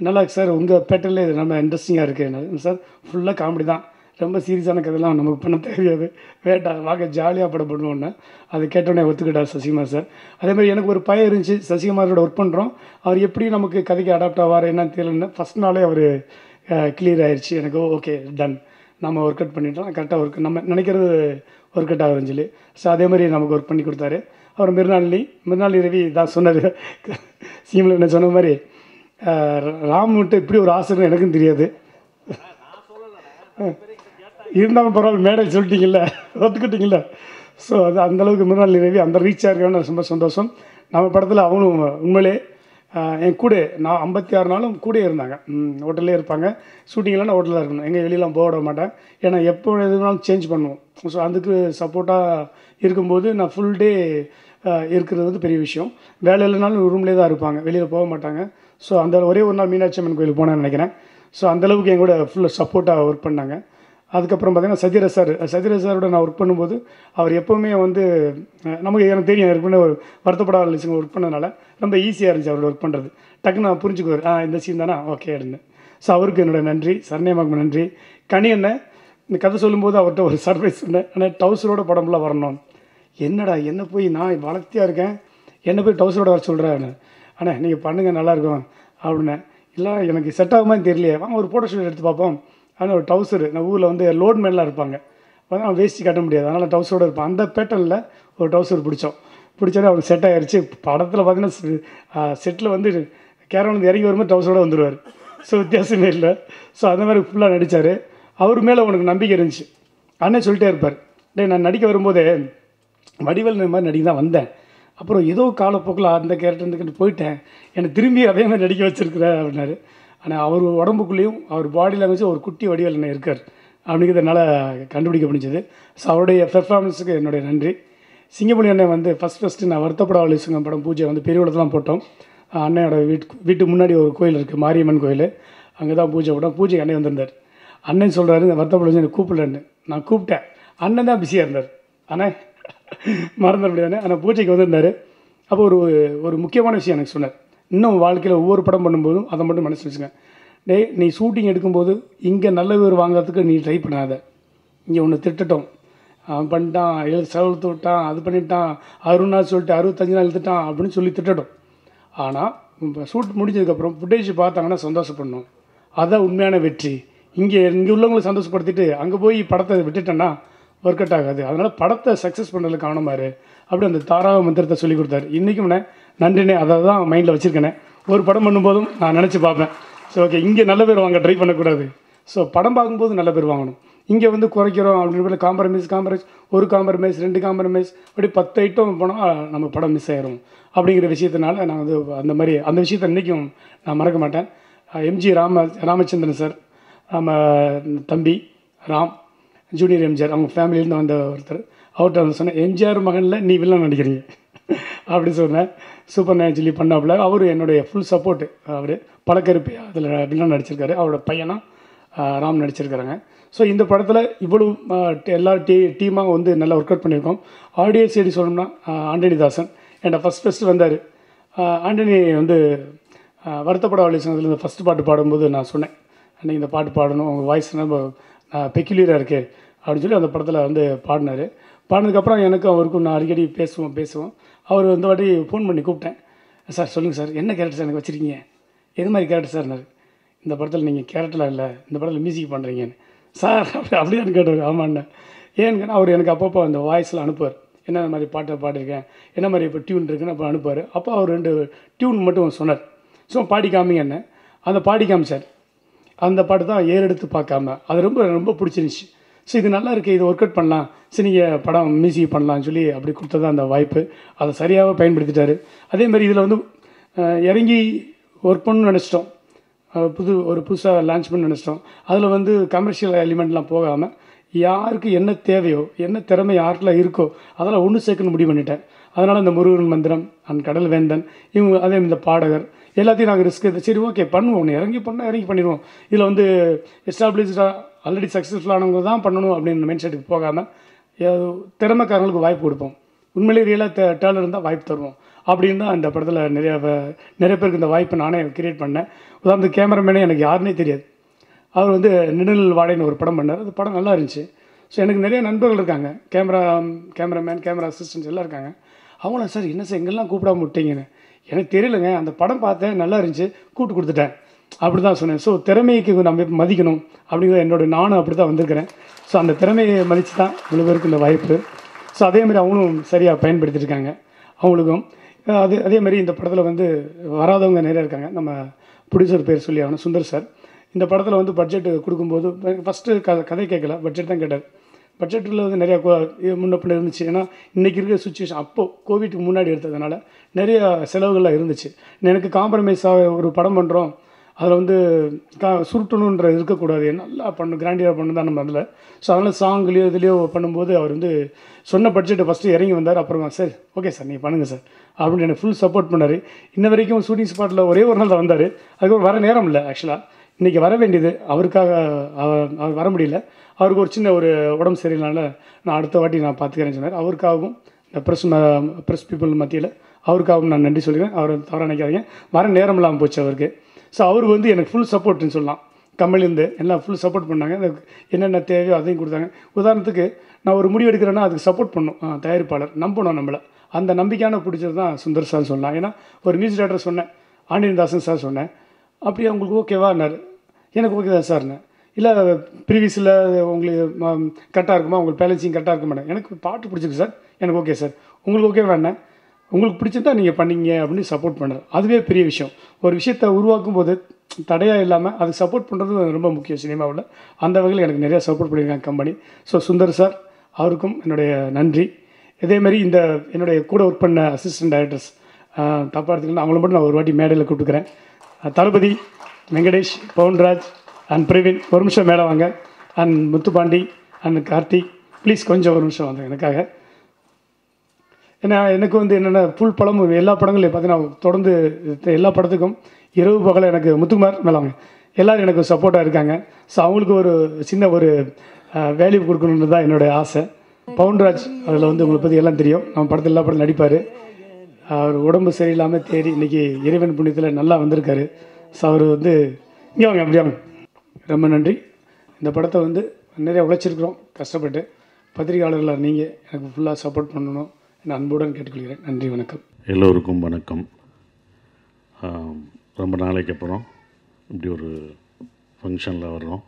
நல்லா இருக்கு சார், உங்கள் பேட்டர்னில் இது ரொம்ப இன்ட்ரெஸ்டிங்காக இருக்குது சார். ஃபுல்லாக காமெடி தான், ரொம்ப சீரியஸான கதைலாம் நமக்கு பண்ண தெரியாது, வேட்டா வாங்க ஜாலியாக படம் பண்ணுவோன்னு. அதை கேட்டோன்னே ஒத்துக்கிட்டார் சசிகுமார் சார். அதேமாதிரி எனக்கு ஒரு பயம் இருந்துச்சு, சசிகுமாரோட ஒர்க் பண்ணுறோம், அவர் எப்படி நமக்கு கதைக்கு அடாப்ட் ஆவார் என்னன்னு தெரியலன்னு. ஃபஸ்ட் நாளே அவர் கிளியர் ஆயிடுச்சு எனக்கு. ஓகே டன், நம்ம ஒர்க் அவுட் பண்ணிட்டோம், கரெக்டாக ஒர்க் நம்ம நினைக்கிறது ஒர்க் அவுட் ஆகுதுன்னு சொல்லி. ஸோ அதே மாதிரி நமக்கு ஒர்க் பண்ணி கொடுத்தாரு. அவர் மிருனாளி ரவி தான் சொன்னார், சீமில் என்ன சொன்ன மாதிரி ராம் விட்டு இப்படி ஒரு ஆசைன்னு எனக்கும் தெரியாது. இருந்தாலும் பரவாயில்ல, மேடை சொல்லிட்டீங்கல்ல, ஒத்துக்கிட்டீங்கல்ல. ஸோ அது அந்தளவுக்கு மிருனாளி ரவி அந்த ரீச்சாக இருக்கான்னு ரொம்ப சந்தோஷம். நம்ம படத்தில் அவங்களும் உண்மையிலே என் கூட நான் 56 நாளும் கூட இருந்தாங்க. ஹோட்டல்லே இருப்பாங்க. ஷூட்டிங்லாம் நான் ஹோட்டலில் இருக்கணும், எங்கள் வெளியெலாம் போக விட மாட்டேன். ஏன்னா எப்போ எதுனாலும் சேஞ்ச் பண்ணுவோம். ஸோ அதுக்கு சப்போர்ட்டாக இருக்கும்போது நான் ஃபுல் டே இருக்கிறது வந்து பெரிய விஷயம். வேலை இல்லைனாலும் ரூம்லேயே தான் இருப்பாங்க, வெளியில் போக மாட்டாங்க. ஸோ அந்த ஒரே ஒரு நாள் மீனாட்சி அம்மன் கோயிலுக்கு போனேன்னு நினைக்கிறேன். ஸோ அந்தளவுக்கு என் கூட ஃபுல்லாக சப்போர்ட்டாக ஒர்க் பண்ணாங்க. அதுக்கப்புறம் பார்த்திங்கன்னா சத்யராஜ் சாரோட நான் ஒர்க் பண்ணும்போது அவர் எப்போவுமே வந்து எனக்கு தெரியும், ஏற்கனவே ஒரு வருத்தப்படாத லிஸ்ட்டுங்க ஒர்க் பண்ணதுனால ரொம்ப ஈஸியாக இருந்துச்சு அவரோட ஒர்க் பண்ணுறது. டக்குன்னு நான் புரிஞ்சுக்குவார், இந்த சீன் தானே ஓகே எடுன்னு. ஸோ அவருக்கு என்னோடய நன்றி, சரண்யமாக்கு நன்றி. கனி அண்ணன் இந்த கதை சொல்லும்போது அவர்கிட்ட ஒரு சர்ப்ரைஸ் சொன்னேன், ஆனால் டவுசரோட படம்லாம் வரணும். என்னடா என்ன போய் நான் வளர்த்தியாக இருக்கேன், என்ன போய் டவுசரோட வர சொல்கிறேன். அண்ணே நீங்கள் பண்ணுங்கள் நல்லாயிருக்கும் அப்படின்னேன். இல்லை எனக்கு செட் ஆகுமா தெரியலையே, வாங்க ஒரு ஃபோட்டோ ஷூட் எடுத்து பார்ப்போம். ஆனால் ஒரு டவுசரு, நான் ஊரில் வந்து லோட்மேன்லாம் இருப்பாங்க, அப்போ வேஸ்ட்டு கட்ட முடியாது, அதனால் டவுசரோடு இருப்பேன். அந்த பேட்டர்னில் ஒரு டவுசர் பிடிச்சோன்னே அவருக்கு செட் ஆகிடுச்சு. படத்தில் பார்த்தீங்கன்னா செட்டில் வந்து கேரவன் இறங்கி வரும்போது டவுசரோடு வந்துடுவார். ஸோ வித்தியாசமே இல்லை. ஸோ அந்த மாதிரி ஃபுல்லாக நடித்தார். அவர் மேலே உனக்கு நம்பிக்கை இருந்துச்சு. அண்ணன் சொல்லிட்டே இருப்பார், நான் நடிக்க வரும்போதே வடிவேல் மாதிரி நடிக்க தான் வந்தேன், அப்புறம் ஏதோ காலப்போக்கில் அந்த கேரக்டர் போயிட்டேன், என்னை திரும்பி அதே மாதிரி நடிக்க வச்சுருக்குறேன் அப்படின்னாரு. ஆனால் அவர் உடம்புக்குள்ளேயும் அவர் பாடி லாங்குவேஜ் ஒரு குட்டி வடிவேல் என்ன இருக்கார் அப்படிங்கிறது என்னால் கண்டுபிடிக்க முடிஞ்சது. ஸோ அவருடைய பெர்ஃபார்மன்ஸுக்கு என்னுடைய நன்றி. சிங்கமணி அண்ணன் வந்து ஃபஸ்ட்டு நான் வருத்தப்படாத சிங்கம் படம் பூஜை வந்து பெரியவளத்தில் போட்டோம். அண்ணனோட வீட்டுக்கு முன்னாடி ஒரு கோயில் இருக்குது, மாரியம்மன் கோயில், அங்கே தான் பூஜை போட்டோம். பூஜைக்கு அண்ணன் வந்திருந்தார். அண்ணன் சொல்கிறாரு, இந்த வருத்தப்பட எனக்கு கூப்பிடலன்னு. நான் கூப்பிட்டேன், அண்ணன் தான் பிஸியாக இருந்தார். ஆனால் மறந்துட முடியாது. ஆனால் பூஜைக்கு வந்திருந்தார். அப்போ ஒரு முக்கியமான விஷயம் எனக்கு சொன்னார், இன்னும் வாழ்க்கையில் ஒவ்வொரு படம் பண்ணும்போதும் அதை மட்டும் மனசு வச்சுங்க, நீ ஷூட்டிங் எடுக்கும்போது இங்கே நல்ல பேர் வாங்கிறதுக்கு நீ ட்ரை பண்ணாத, இங்கே ஒன்று திட்டட்டும், அவன் பண்ணிட்டான், செலவுத்து விட்டான், அது பண்ணிட்டான், 60 நாள் சொல்லிட்டு 65 நாள் இழுத்துட்டான் அப்படின்னு சொல்லி திட்டட்டும். ஆனால் இப்போ ஷூட் முடிஞ்சதுக்கப்புறம் ஃபுட்டேஜ் பார்த்தாங்கன்னா சந்தோஷப்படணும், அதுதான் உண்மையான வெற்றி. இங்கே உள்ளவங்களை சந்தோஷப்படுத்திட்டு அங்கே போய் படத்தை விட்டுட்டேன்னா ஒர்க் அவுட் ஆகாது. அதனால் படத்தை சக்ஸஸ் பண்ணுறதுக்கு கவனமாரு அப்படி அந்த தாராக மந்திரத்தை சொல்லி கொடுத்தாரு. இன்றைக்கும் நன்றினே, அதை தான் மைண்டில் வச்சுருக்கேனே. ஒரு படம் பண்ணும்போதும் நான் நினச்சி பார்ப்பேன், ஸோ ஓகே இங்கே நல்ல பேர் வாங்க ட்ரை பண்ணக்கூடாது, ஸோ படம் பார்க்கும்போது நல்ல பேர் வாங்கணும். இங்கே வந்து குறைக்கிறோம் அப்படின்னு காம்ப்ரமைஸ், ஒரு காம்ப்ரமைஸ் 2 காம்ப்ரமைஸ் அப்படி 10 ஐட்டம் போனால் நம்ம படம் மிஸ் ஆயிரும் அப்படிங்கிற விஷயத்தினால நான் வந்து அந்த விஷயத்தை இன்றைக்கும் நான் மறக்க மாட்டேன். எம்ஜி ராமச்சந்திரன் சார், நம்ம தம்பி ராம், ஜூனியர் எம்ஜிஆர், அவங்க ஃபேமிலியிலேருந்து வந்த ஒருத்தர், அவர்கிட்ட வந்து சொன்னேன், எம்ஜிஆர் மகனில் நீ வில்லன் நடிக்கிறீங்க அப்படி சொன்னேன். Super naturally பண்ணாப்புல. அவர் என்னுடைய ஃபுல் சப்போர்ட்டு. அவர் பழக்கருப்பி அதில் வில்லன் நடிச்சிருக்காரு, அவரோட பையனா ராம் நடிச்சிருக்கிறாங்க. ஸோ இந்த படத்தில் இவ்வளோ எல்லா டீமாக வந்து நல்லா ஒர்க் அவுட் பண்ணியிருக்கோம். ஆடியோ சைடு சொல்லணும்னா ஆண்டனி தாசன் என்கிட்ட ஃபஸ்ட்டு வந்தார். ஆண்டனி வந்து வருத்தப்பட வழிசனத்தில் இந்த ஃபஸ்ட்டு பாட்டு பாடும்போது நான் சொன்னேன், அன்றைக்கி இந்த பாட்டு பாடணும், உங்கள் வாய்ஸ் ரொம்ப பெக்யூலியராக இருக்குது அப்படின்னு சொல்லி அந்த படத்தில் வந்து பாடினார். பாடினதுக்கப்புறம் எனக்கும் அவருக்கும் நான் அடிக்கடி பேசுவோம். அவர் இந்த வாட்டி ஃபோன் பண்ணி கூப்பிட்டேன், சார் சொல்லுங்கள் சார், என்ன கேரக்டர் சார் எனக்கு வச்சுருக்கீங்க, எது மாதிரி கேரக்டர் சார்னார். இந்த படத்தில் நீங்கள் கேரக்டர்லாம் இல்லை, இந்த படத்தில் மியூசிக் பண்ணுறீங்கன்னு. சார் அப்படியான்னு கேட்டார். ஆமாண்ணே. ஏன்னு அவர் எனக்கு அப்பப்போ அந்த வாய்ஸில் அனுப்புவார், என்ன மாதிரி பாட்டை பாடிருக்கேன், என்ன மாதிரி இப்போ டியூன் இருக்குன்னு அப்போ அனுப்புவார். அப்போ அவர் 2 டியூன் மட்டும் சொன்னார். ஸோ பாடி காமிங்க என்ன, அந்த பாடி காமிச்சார். அந்த பாட்டு தான் ஏறெடுத்து பார்க்காம, அது ரொம்ப ரொம்ப பிடிச்சிருந்துச்சி. ஸோ இது நல்லா இருக்குது, இது ஒர்க் அவுட் பண்ணலாம், சரி நீங்கள் படம் மியூசிக் பண்ணலான்னு சொல்லி அப்படி கொடுத்தது அந்த வாய்ப்பு. அதை சரியாக பயன்படுத்திட்டார். அதேமாதிரி இதில் வந்து இறங்கி ஒர்க் பண்ணணும்னு நினச்சிட்டோம். புதுசாக லான்ச் பண்ணி நினச்சிட்டோம். அதில் வந்து கமர்ஷியல் எலிமெண்ட்லாம் போகாமல் யாருக்கு என்ன தேவையோ என்ன திறமை யாருக்குலாம் இருக்கோ அதெல்லாம் ஒன்று சேர்க்கணும் முடிவு பண்ணிட்டேன். அதனால் இந்த முருகன் மந்திரம் அண்ட் கடல் வேந்தன் இவங்க அதே இந்த பாடகர் எல்லாத்தையும் நாங்கள் ரிஸ்க் எடுத்து சரி ஓகே பண்ணுவோம், ஒன்று இறங்கி பண்ணிடுவோம். இதில் வந்து எஸ்டாப்ளிஷ்டாக ஆல்ரெடி சக்ஸஸ்ஃபுல்லானவங்க தான் பண்ணணும் அப்படின்னு மைண்ட் செட்டுக்கு போகாமல் திறமைக்காரங்களுக்கு வாய்ப்பு கொடுப்போம். உண்மையிலேயே ரியலாக டேலண்ட் இருந்தால் வாய்ப்பு தருவோம் அப்படின்னு தான் இந்த படத்தில் நிறைய பேருக்கு இந்த வாய்ப்பை நானே கிரியேட் பண்ணேன். உதாரணத்துக்கு கேமராமேனே எனக்கு யாருன்னே தெரியாது. அவர் வந்து நிழல் வாழைன்னு ஒரு படம் பண்ணார். அந்த படம் நல்லா இருந்துச்சு. ஸோ எனக்கு நிறைய நண்பர்கள் இருக்காங்க, கேமராமேன் கேமரா அசிஸ்டன்ஸ் எல்லாம் இருக்காங்க. அவங்களும் சார் என்ன சார் எங்கெல்லாம் கூப்பிடாம விட்டீங்கன்னு எனக்கு தெரியலைங்க, அந்த படம் பார்த்தேன் நல்லா இருந்துச்சு கூப்பிட்டு கொடுத்துட்டேன் அப்படி தான் சொன்னேன். ஸோ திறமைக்கு நம்ம மதிக்கணும் அப்படிங்கிற நானும் அப்படி தான் வந்திருக்கிறேன். ஸோ அந்த திறமையை மதித்து தான் இவ்வளோ பேருக்கு இந்த வாய்ப்பு. ஸோ அதேமாதிரி அவங்களும் சரியாக பயன்படுத்தியிருக்காங்க. அவங்களுக்கும் அதேமாதிரி இந்த படத்தில் வந்து வராதவங்க நிறைய இருக்காங்க. நம்ம ப்ரொடியூசர் பேர் சொல்லி ஆகணும், சுந்தர் சார். இந்த படத்தில் வந்து பட்ஜெட் கொடுக்கும்போது ஃபஸ்ட்டு கதை கேட்கல, பட்ஜெட் தான் கேட்டார். பட்ஜெட்டில் வந்து நிறையா முன்ன பின்ன இருந்துச்சு. ஏன்னா இன்றைக்கி இருக்கிற சுச்சுவேஷன் அப்போது கோவிட்டுக்கு முன்னாடி எடுத்ததுனால நிறைய செலவுகள்லாம் இருந்துச்சு. எனக்கு காம்ப்ரமைஸாக ஒரு படம் பண்ணுறோம், அதில் வந்து சுருட்டணுன்ற இருக்கக்கூடாது, நல்லா கிராண்டியாக பண்ணு தான் நம்ம அதில். ஸோ அதனால் சாங்லேயோ இதுலேயோ பண்ணும்போது அவர் வந்து சொன்ன பட்ஜெட்டை ஃபஸ்ட்டு இறங்கி வந்தார். அப்புறமா சார் ஓகே சார் நீங்கள் பண்ணுங்கள் சார் அப்படின்னு எனக்கு ஃபுல் சப்போர்ட் பண்ணார். இன்ன வரைக்கும் ஷூட்டிங் ஸ்பாட்டில் ஒரே ஒரு நாள் தான் வந்தார். அதுக்கப்புறம் வர நேரம் இல்லை. ஆக்சுவலாக இன்றைக்கி வர வேண்டியது அவருக்காக அவர் வர முடியல. அவருக்கு ஒரு சின்ன ஒரு உடம்பு சரியில்லைனால நான் அடுத்த வாட்டி நான் பார்த்துக்கிறேன்னு சொன்னார். அவருக்காகவும் இந்த ப்ரெஸ் பீப்புள் மத்தியில் அவருக்காகவும் நான் நன்றி சொல்லிக்கிறேன். அவர் தவறாக நினைக்காதீங்க, வர நேரம் இல்லாமல் போச்சு அவருக்கு. ஸோ அவர் வந்து எனக்கு ஃபுல் சப்போர்ட்னு சொல்லலாம். கம்பெனிலேருந்து எல்லாம் ஃபுல் சப்போர்ட் பண்ணாங்க. என்னென்ன தேவையோ அதையும் கொடுத்தாங்க. உதாரணத்துக்கு நான் ஒரு முடிவு எடுக்கிறேன்னா அதுக்கு சப்போர்ட் பண்ணணும் தயாரிப்பாளர், நம்பணும் நம்மளை. அந்த நம்பிக்கையான பிடிச்சது தான் சுந்தர் சார் சொல்லலாம். ஏன்னா ஒரு மியூசிக் டேரக்டர் சொன்னேன், ஆண்டியன்தாசன் சார் சொன்னேன், அப்படி உங்களுக்கு ஓகேவான்னாரு. எனக்கு ஓகே தான் சார்னு. இல்லை ப்ரீவியஸில் உங்களுக்கு கரெக்டாக இருக்குமா, உங்களுக்கு பேலன்சிங் கரெக்டாக இருக்க மாட்டேன், எனக்கு பாட்டு பிடிச்சிருக்கு சார், எனக்கு ஓகே சார், உங்களுக்கு ஓகே வேணேன், உங்களுக்கு பிடிச்சிருந்தா நீங்கள் பண்ணிங்க அப்படின்னு சப்போர்ட் பண்ணுறது அதுவே பெரிய விஷயம். ஒரு விஷயத்தை உருவாக்கும் போது தடையாக இல்லாமல் அதுக்கு சப்போர்ட் பண்ணுறது ரொம்ப முக்கியம் சினிமாவில். அந்த வகையில் எனக்கு நிறையா சப்போர்ட் பண்ணியிருக்காங்க கம்பெனி. ஸோ சுந்தர் சார் அவருக்கும் என்னுடைய நன்றி. இதேமாதிரி இந்த என்னுடைய கூட ஒர்க் பண்ண அசிஸ்டன்ட் டைரக்டர்ஸ் தப்பாக எடுத்துக்கலாம், அவங்கள மட்டும் நான் ஒரு வாட்டி மேடையில் கூப்பிட்டுக்கிறேன். தளபதி, வெங்கடேஷ், பவுன்ராஜ் அண்ட் பிரவீன் ஒரு நிமிஷம் மேலே வாங்க. And Muthupandi and Karthik please கொஞ்சம் ஒரு நிமிஷம் வாங்க எனக்காக. ஏன்னா எனக்கு வந்து என்னென்ன ஃபுல் படமும் எல்லா படங்களையும் பார்த்தீங்கன்னா தொடர்ந்து எல்லா படத்துக்கும் இரவு பகல எனக்கு முத்துக்குமார் மேலே வாங்க எல்லோரும் எனக்கு சப்போர்ட்டாக இருக்காங்க. ஸோ அவங்களுக்கு ஒரு சின்ன ஒரு வேல்யூ கொடுக்கணுன்னு தான் என்னுடைய ஆசை. பவுன்ராஜ் அதில் வந்து உங்களை பற்றி எல்லாம் தெரியும், நம்ம படத்தில் எல்லா படத்தில் நடிப்பார். அவர் உடம்பு சரியில்லாமல் தேடி இன்றைக்கி இறைவன் புண்ணியத்தில் நல்லா வந்திருக்காரு. ஸோ அவர் வந்து இங்கே வாங்க அப்படியே வாங்க. ரொம்ப நன்றி. இந்த படத்தை வந்து நிறைய உழைச்சிருக்கிறோம் கஷ்டப்பட்டு. பத்திரிகையாளர்களாக நீங்கள் எனக்கு ஃபுல்லாக சப்போர்ட் பண்ணணும் நான் அன்புடன் கேட்டுக்கொள்கிறேன். நன்றி, வணக்கம். எல்லோருக்கும் வணக்கம். ரொம்ப நாளைக்கு அப்புறம் இப்படி ஒரு ஃபங்க்ஷனில் வர்றோம்,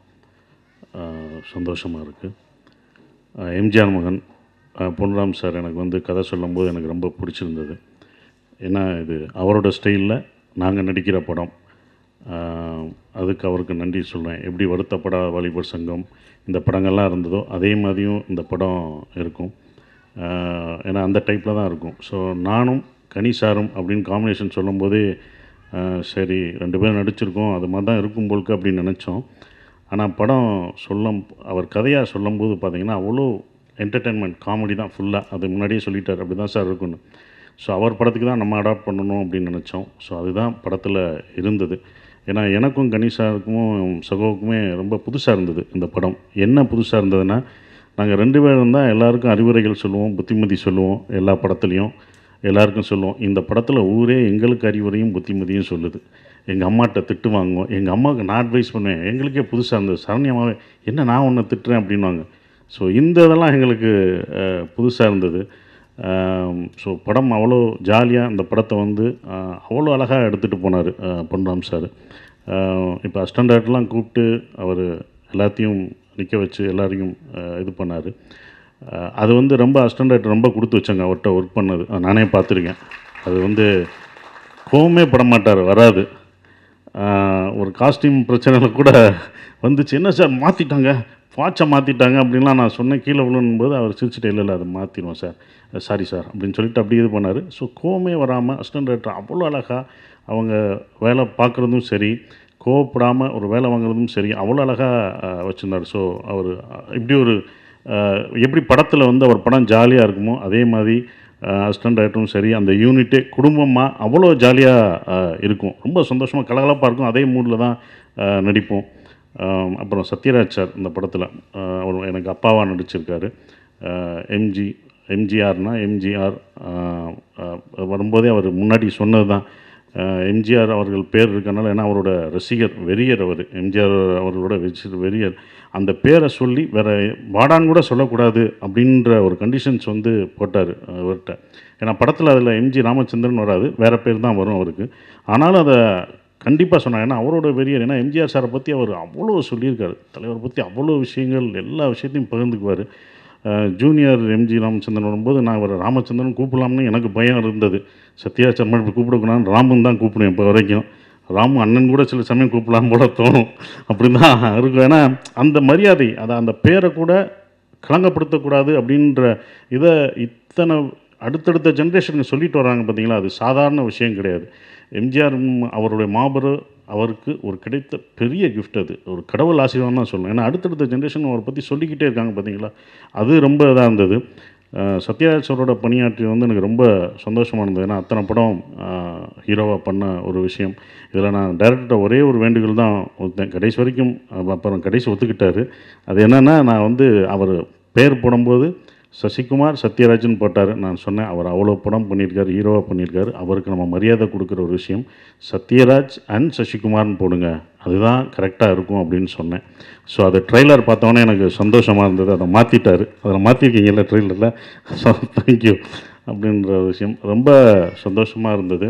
சந்தோஷமாக இருக்குது. எம்ஜிஆர் மகன் பொன்ராம் சார் எனக்கு வந்து கதை சொல்லும்போது எனக்கு ரொம்ப பிடிச்சிருந்தது. ஏன்னா இது அவரோட ஸ்டைலில் நாங்கள் நடிக்கிற படம். அதுக்கு அவருக்கு நன்றி சொல்கிறேன். எப்படி வருத்தப்படாத வாலிபர் சங்கம் இந்த படங்கள்லாம் இருந்ததோ அதே மாதிரியும் இந்த படம் இருக்கும். ஏன்னா அந்த டைப்பில் தான் இருக்கும். ஸோ நானும் கனிசாரும் அப்படின்னு காம்பினேஷன் சொல்லும்போதே சரி 2 பேரும் நடிச்சிருக்கோம், அது மாதிரி தான் இருக்கும் போலுக்கு அப்படின்னு நினச்சோம். ஆனால் படம் அவர் கதையாக சொல்லும்போது பார்த்திங்கன்னா அவ்வளோ என்டர்டெயின்மெண்ட் காமெடி தான் ஃபுல்லாக. அது முன்னாடியே சொல்லிட்டார் அப்படி தான் சார் இருக்குன்னு. ஸோ அவர் படத்துக்கு தான் நம்ம அடாப்ட் பண்ணணும் அப்படின்னு நினச்சோம். ஸோ அதுதான் படத்தில் இருந்தது. ஏன்னா எனக்கும் கணேஷாருக்கும் சகோவுக்குமே ரொம்ப புதுசாக இருந்தது இந்த படம். என்ன புதுசாக இருந்ததுன்னா நாங்கள் 2 பேரும் தான் எல்லாருக்கும் அறிவுரைகள் சொல்லுவோம், புத்திமதி சொல்லுவோம், எல்லா படத்துலையும் எல்லாருக்கும் சொல்லுவோம். இந்த படத்தில் ஊரே எங்களுக்கு அறிவுரையும் புத்திமதியும் சொல்லுது. எங்கள் அம்மாட்ட திட்டு வாங்குவோம், எங்கள் அம்மாவுக்கு நான் அட்வைஸ் பண்ணுவேன். எங்களுக்கே புதுசாக இருந்தது. சரண்யமாகவே என்ன நான் ஒன்று திட்டுறேன் அப்படின்வாங்க. ஸோ இந்த இதெல்லாம் எங்களுக்கு புதுசாக இருந்தது. ஸோ படம் அவ்வளோ ஜாலியாக இந்த படத்தை வந்து அவ்வளோ அழகாக எடுத்துகிட்டு போனார் பொன்ராம் சார். இப்போ அசிஸ்டன்ட் டைரக்டர்லாம் கூப்பிட்டு அவர் எல்லாத்தையும் நிற்க வச்சு எல்லாரையும் இது பண்ணார். அது வந்து ரொம்ப அசிஸ்டன்ட் டைரக்டர் ரொம்ப கொடுத்து வச்சாங்க அவர்கிட்ட ஒர்க் பண்ணது. நானே பார்த்துருக்கேன். அது வந்து கோவமே பட மாட்டார், வராது. ஒரு காஸ்டியூம் பிரச்சனையில் கூட வந்துச்சு, என்ன சார் மாற்றிட்டாங்க, வாட்சை மாற்றிட்டாங்க அப்படின்லாம் நான் சொன்னேன். கீழே விழும்போது அவர் சிரிச்சுட்டு இல்லை அதை மாற்றிடுவோம் சார், சாரி சார் அப்படின்னு சொல்லிட்டு அப்படி இது பண்ணார். ஸோ கோவமே வராமல் அசிஸ்டன்ட் டைரக்டர் அவ்வளோ அழகாக அவங்க வேலை பார்க்குறதும் சரி, கோவப்படாமல் ஒரு வேலை வாங்குறதும் சரி அவ்வளோ அழகாக வச்சுருந்தார். ஸோ அவர் இப்படி ஒரு எப்படி படத்தில் வந்து அவர் படம் ஜாலியாக இருக்குமோ அதே மாதிரி அசிஸ்டன்ட் டைரக்டரும் சரி அந்த யூனிட்டே குடும்பமாக அவ்வளோ ஜாலியாக இருக்கும். ரொம்ப சந்தோஷமாக கலகலப்பாக இருக்கும். அதே மூடில் தான் நடிப்போம். அப்புறம் சத்யராஜ் சார் இந்த படத்தில் அவர் எனக்கு அப்பாவாக நடிச்சிருக்காரு. எம்ஜிஆர் வரும்போதே அவர் முன்னாடி சொன்னது தான் எம்ஜிஆர் அவர்கள் பேர் இருக்கனால, ஏன்னா அவரோட ரசிகர் வெறியர் அவர், எம்ஜிஆர் அவர்களோட வெறியர். அந்த பேரை சொல்லி வேறு வாடான்னு கூட சொல்லக்கூடாது அப்படின்ற ஒரு கண்டிஷன்ஸ் வந்து போட்டார் அவர்கிட்ட. ஏன்னா படத்தில் அதில் எம்ஜி ராமச்சந்திரன் வராது, வேறு பேர் தான் வரும் அவருக்கு. ஆனாலும் அதை கண்டிப்பாக சொன்னாங்க. ஏன்னா அவரோட வெறியர். ஏன்னா எம்ஜிஆர் சாரை பற்றி அவர் அவ்வளோ சொல்லியிருக்காரு, தலைவரை பற்றி அவ்வளோ விஷயங்கள் எல்லா விஷயத்தையும் பகிர்ந்துக்குவார். ஜூனியர் எம்ஜி ராமச்சந்திரன் வரும்போது நான் அவர் ராமச்சந்திரன் கூப்பிடலாம்னு எனக்கு பயம் இருந்தது. சத்யராஜ் சர்மா இப்படி கூப்பிடக்கூடாது, ராமுன்னு தான் கூப்பிடுவேன் இப்போ வரைக்கும். ராமு அண்ணன் கூட சில சமயம் கூப்பிடலாம் போல தோணும், அப்படி தான் இருக்கும். ஏன்னா அந்த மரியாதை, அதை அந்த பேரை கூட களங்கப்படுத்தக்கூடாது அப்படின்ற இதை இத்தனை அடுத்தடுத்த ஜென்ரேஷனுக்கு சொல்லிட்டு வராங்க பார்த்தீங்களா, அது சாதாரண விஷயம் கிடையாது. எம்ஜிஆர் அவருடைய மாபெரும் அவருக்கு ஒரு கிடைத்த பெரிய கிஃப்ட், அது ஒரு கடவுள் ஆசீர்வாதம் தான் சொல்லணும். ஏன்னா அடுத்தடுத்த ஜென்ரேஷன் அவரை பற்றி சொல்லிக்கிட்டே இருக்காங்க பார்த்தீங்களா, அது ரொம்ப இதாக இருந்தது. சத்யராஜ் சாரோட பணியாற்றி வந்து எனக்கு ரொம்ப சந்தோஷமாக இருந்தது. ஏன்னா அத்தனை படம் ஹீரோவாக பண்ண ஒரு விஷயம். இதில் நான் டைரக்டர்கிட்ட ஒரே ஒரு வேண்டுகோள் தான் ஒருத்தன் கடைசி வரைக்கும், அப்புறம் கடைசி ஒத்துக்கிட்டார். அது என்னென்னா, நான் வந்து அவர் பேர் போடும்போது சசிகுமார் சத்யராஜன் போட்டார். நான் சொன்னேன், அவர் அவ்வளோ படம் பண்ணியிருக்காரு, ஹீரோவாக பண்ணியிருக்காரு, அவருக்கு நம்ம மரியாதை கொடுக்குற ஒரு விஷயம் சத்யராஜ் அண்ட் சசிகுமார்னு போடுங்க, அதுதான் கரெக்டாக இருக்கும் அப்படின்னு சொன்னேன். ஸோ அது ட்ரெய்லர் பார்த்தோன்னே எனக்கு சந்தோஷமாக இருந்தது. அதை மாற்றிட்டார். அதில் மாற்றிருக்கீங்கல்ல ட்ரெய்லரில், ஸோ தேங்க்யூ அப்படின்ற விஷயம் ரொம்ப சந்தோஷமாக இருந்தது.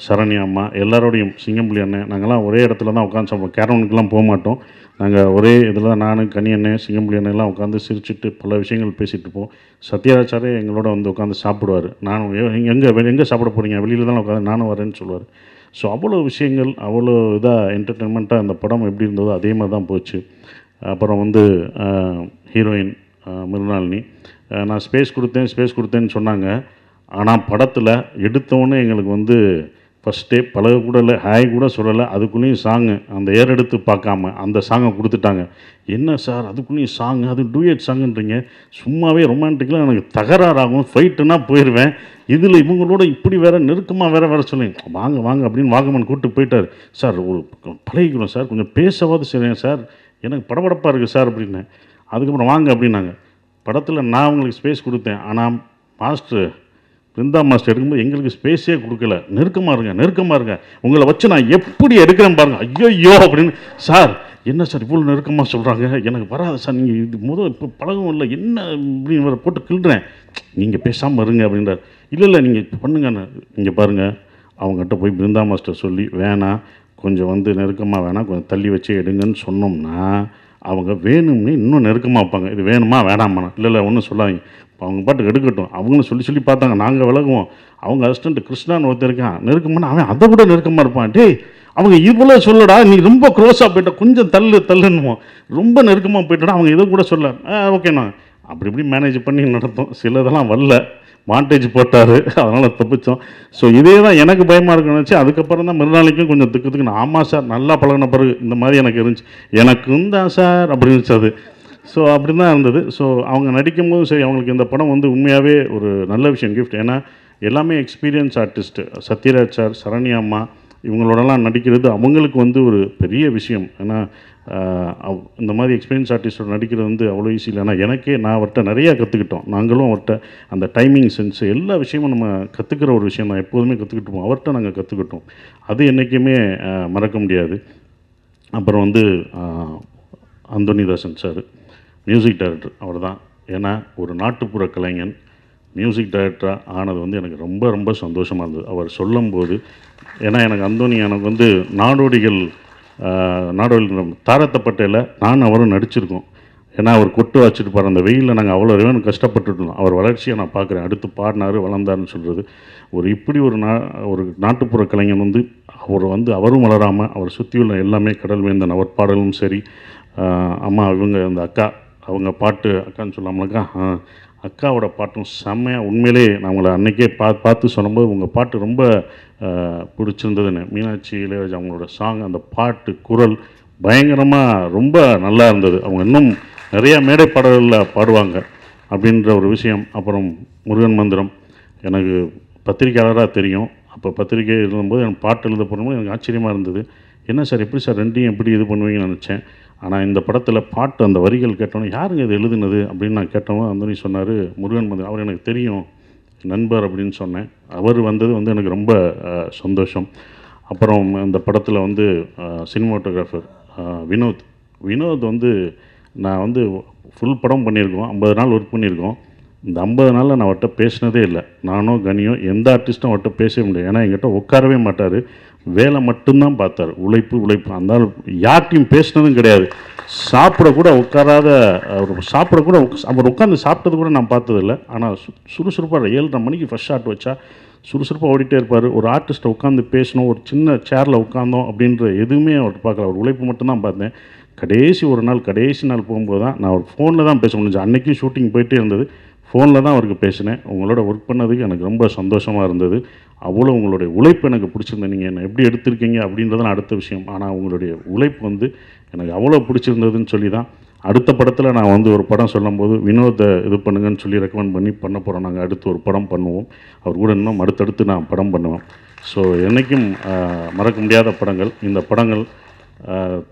சரண்யா அம்மா எல்லாரோடையும், சிங்கம்புலி அண்ணன், நாங்கள்லாம் ஒரே இடத்துல தான் உட்காந்து சாப்பிடுவோம். கேரவனுக்கெல்லாம் போக மாட்டோம். நாங்கள் ஒரே இதில் தான், நான் கனி அண்ணன் சிங்கம்புலி அண்ணெல்லாம் உட்காந்து சிரிச்சுட்டு பல விஷயங்கள் பேசிகிட்டு இருப்போம். சத்யராஜாரே எங்களோட வந்து உட்காந்து சாப்பிடுவார். நானும் எங்கே சாப்பிட போகிறீங்க, வெளியில் தான் உட்காந்து நானும் வரேன்னு சொல்லுவார். ஸோ அவ்வளோ விஷயங்கள், அவ்வளோ இதாக என்டர்டெயின்மெண்ட்டாக அந்த படம் எப்படி இருந்ததோ அதே மாதிரி தான் போச்சு. அப்புறம் வந்து ஹீரோயின் மிருணாளினி, நான் ஸ்பேஸ் கொடுத்தேன்னு சொன்னாங்க. ஆனால் படத்தில் எடுத்தோன்னே எங்களுக்கு வந்து ஃபஸ்ட்டே பழக கூட இல்லை, ஹாய் கூட சொல்லலை, அதுக்குள்ளேயும் சாங்கு அந்த ஏறெடுத்து பார்க்காம அந்த சாங்கை கொடுத்துட்டாங்க. என்ன சார் அதுக்குள்ளேயும் சாங்கு, அது டூயட் சாங்குன்றீங்க, சும்மாவே ரொமான்டிக்கெலாம் எனக்கு தகராறாகும், ஃபைட்டுன்னா போயிடுவேன், இதில் இவங்களோட இப்படி வேறு நெருக்கமாக வேறு சொல்லுங்க, வாங்க அப்படின்னு வாகமன் கூப்பிட்டு போயிட்டார். சார் ஒரு பழகிக்கிறோம் சார், கொஞ்சம் பேசவாது சரிங்க சார், எனக்கு படபடப்பாக இருக்குது சார் அப்படின்னேன். அதுக்கப்புறம் வாங்க அப்படின்னாங்க. படத்தில் நான் அவங்களுக்கு ஸ்பேஸ் கொடுத்தேன். ஆனால் மாஸ்டர் பிருந்தா மாஸ்டர் எடுக்கும்போது எங்களுக்கு ஸ்பேஸே கொடுக்கல. நெருக்கமாக இருங்க, உங்களை வச்சு நான் எப்படி எடுக்கிறேன் பாருங்கள், ஐயோ அப்படின்னு. சார் என்ன சார் இவ்வளோ நெருக்கமாக சொல்கிறாங்க, எனக்கு வராது சார், நீங்கள் இது முதல் இப்போ பழகவும் இல்லை, என்ன அப்படின்னு வேறு போட்டு கிள்றேன், நீங்கள் பேசாமல் இருங்க அப்படின்றார். இல்லை நீங்கள் பண்ணுங்கன்னு. நீங்கள் பாருங்கள், அவங்ககிட்ட போய் பிருந்தா மாஸ்டர் சொல்லி வேணாம், கொஞ்சம் வந்து நெருக்கமாக வேணாம், கொஞ்சம் தள்ளி வச்சு எடுங்கன்னு சொன்னோம்னா அவங்க வேணும்னு இன்னும் நெருக்கமாக வைப்பாங்க. இது வேணுமா வேணாமா, இல்லை ஒன்றும் சொல்லாதீங்க, அவங்க பாட்டுக்கு எடுக்கட்டும். அவங்களும் சொல்லி பார்த்தாங்க, நாங்கள் விலகுவோம். அவங்க அசிஸ்டண்ட் கிருஷ்ணான்னு ஒருத்தர் இருக்கான், நெருக்கமான அவன் அதை விட நெருக்கமாக இருப்பான். டேய் அவங்க இவ்வளோ சொல்லடா, நீ ரொம்ப க்ளோஸாக போயிட்ட, கொஞ்சம் தள்ளுன்னுவோம், ரொம்ப நெருக்கமாக போயிட்டா அவங்க இதை கூட சொல்ல ஓகேண்ணா, அப்படி மேனேஜ் பண்ணி நடத்தும். சிலதெல்லாம் வரல, மாண்டேஜ் போட்டார், அதனால் தப்பிச்சோம். ஸோ இதே தான் எனக்கு பயமாக இருக்குன்னு நினச்சி அதுக்கப்புறம் தான் மறுநாளைக்கும் கொஞ்சம் திக்கு ஆமாம் சார் நல்லா பழகின பிறகு இந்த மாதிரி எனக்கு இருந்துச்சு, எனக்கும் தான் சார் அப்படின்னு இருந்துச்சு அது. ஸோ அப்படி தான் இருந்தது. ஸோ அவங்க நடிக்கும்போதும் சரி, அவங்களுக்கு இந்த படம் வந்து உண்மையாகவே ஒரு நல்ல விஷயம், கிஃப்ட். ஏன்னா எல்லாமே experience artist, Sathyaraj sir, Saranya அம்மா, இவங்களோடலாம் நடிக்கிறது அவங்களுக்கு வந்து ஒரு பெரிய விஷயம். ஏன்னா இந்த மாதிரி எக்ஸ்பீரியன்ஸ் ஆர்டிஸ்டோட நடிக்கிறது வந்து அவ்வளோ ஈஸி இல்லை. ஆனால் எனக்கே நான் அவர்கிட்ட நிறையா கற்றுக்கிட்டோம். நாங்களும் அவர்கிட்ட அந்த டைமிங் சென்ஸு எல்லா விஷயமும் நம்ம கற்றுக்கிற ஒரு விஷயம் தான், எப்போதுமே கற்றுக்கிட்டுப்போம். அவர்கிட்ட நாங்கள் கற்றுக்கிட்டோம், அது என்றைக்குமே மறக்க முடியாது. அப்புறம் வந்து அந்தோனிதாசன் சார் மியூசிக் டைரக்டர், அவர் தான். ஏன்னா ஒரு நாட்டுப்புற கலைஞன் மியூசிக் டைரக்டராக ஆனது வந்து எனக்கு ரொம்ப ரொம்ப சந்தோஷமாக இருந்தது அவர் சொல்லும்போது. ஏன்னா எனக்கு வந்து நாடோடிகள் தாரத்தப்பட்டையில் நான் அவரும் நடிச்சிருக்கோம். ஏன்னா அவர் கொட்டு வச்சுட்டு பாரு, அந்த வெயிலில் நாங்கள் அவ்வளோ வேணும் கஷ்டப்பட்டுருந்தோம். அவர் வளர்ச்சியை நான் பார்க்குறேன், அடுத்து பாடினார் வளர்ந்தாருன்னு சொல்கிறது. இப்படி ஒரு நாட்டுப்புற கலைஞன் வந்து அவரும் வளராமல் அவர் சுற்றியுள்ள எல்லாமே கடல் வேந்தன், அவர் பாடலும் சரி, அம்மா இவங்க அந்த அக்கா அவங்க பாட்டு அக்கான்னு சொல்லாமலக்கா அக்காவோட பாட்டும் செம்மையாக உண்மையிலே நான் உங்களை அன்றைக்கே பார்த்து சொல்லும்போது உங்கள் பாட்டு ரொம்ப பிடிச்சிருந்ததுன்னு. மீனாட்சி இளையராஜா அவங்களோட சாங், அந்த பாட்டு குரல் பயங்கரமாக ரொம்ப நல்லா இருந்தது. அவங்க இன்னும் நிறையா மேடை பாடல்களில் பாடுவாங்க அப்படின்ற ஒரு விஷயம். அப்புறம் முருகன் மந்திரம் எனக்கு பத்திரிக்கையாளராக தெரியும். அப்போ பத்திரிக்கை எழுதும்போது எனக்கு பாட்டு எழுத போகும்போது எனக்கு ஆச்சரியமாக இருந்தது. என்ன சார் எப்படி சார் ரெண்டையும் எப்படி இது பண்ணுவீங்கன்னு நினச்சேன். ஆனால் இந்த படத்தில் பாட்டு அந்த வரிகள் கேட்டோன்னே யாருங்க இது எழுதுனது அப்படின்னு நான் கேட்டவங்க அந்தனி சொன்னார் முருகன் மந்திரம். அவர் எனக்கு தெரியும் நண்பர் அப்படின்னு சொன்னேன். அவர் வந்தது வந்து எனக்கு ரொம்ப சந்தோஷம். அப்புறம் இந்த படத்தில் வந்து சினிமாட்டோகிராஃபர் வினோத் வந்து நான் வந்து ஃபுல் படம் பண்ணியிருக்கோம், 50 நாள் ஒர்க் பண்ணியிருக்கோம். இந்த 50 நாளில் நான் அவர்கிட்ட பேசினதே இல்லை. நானோ கனியோ எந்த ஆர்டிஸ்ட்டும் அவர்கிட்ட பேசவே முடியாது. ஏன்னா என்கிட்ட உட்காரவே மாட்டார், வேலை மட்டும்தான் பார்த்தார். உழைப்பு அந்த யார்ட்டையும் பேசினதும் கிடையாது. சாப்பிடக்கூட உட்காராத அவர் உட்காந்து சாப்பிட்டது கூட நான் பார்த்ததில்லை. ஆனால் சுறுசுறுப்பாக 7:30 மணிக்கு ஃபஸ்ட் ஷாட் வச்சா சுறுசுறுப்பாக ஓடிட்டே இருப்பார். ஒரு ஆர்டிஸ்ட்டை உட்காந்து பேசணும், ஒரு சின்ன சேரில் உட்காந்தோம் அப்படின்ற எதுவுமே அவர்கிட்ட பார்க்கல. அவர் உழைப்பு மட்டும்தான் பார்த்தேன். கடைசி நாள் போகும்போது தான் நான் ஒரு ஃபோனில் தான் பேச முடிஞ்சு. அன்றைக்கும் ஷூட்டிங் போயிட்டே இருந்தது, ஃபோனில் தான் அவருக்கு பேசினேன். உங்களோட ஒர்க் பண்ணதுக்கு எனக்கு ரொம்ப சந்தோஷமாக இருந்தது. அவ்வளோ உங்களுடைய உழைப்பு எனக்கு பிடிச்சிருந்தது. நீங்கள் என்னை எப்படி எடுத்திருக்கீங்க அப்படின்றதான் அடுத்த விஷயம். ஆனால் உங்களுடைய உழைப்பு வந்து எனக்கு அவ்வளோ பிடிச்சிருந்ததுன்னு சொல்லி தான் அடுத்த படத்தில் நான் வந்து ஒரு படம் சொல்லும்போது வினோத்தை இது பண்ணுங்கன்னு சொல்லி ரெக்கமெண்ட் பண்ண போகிறோம். நாங்கள் அடுத்து ஒரு படம் பண்ணுவோம், அவர் கூட இன்னும் அடுத்தடுத்து நான் படம் பண்ணுவேன். ஸோ என்றைக்கும் மறக்க முடியாத படங்கள். இந்த படங்கள்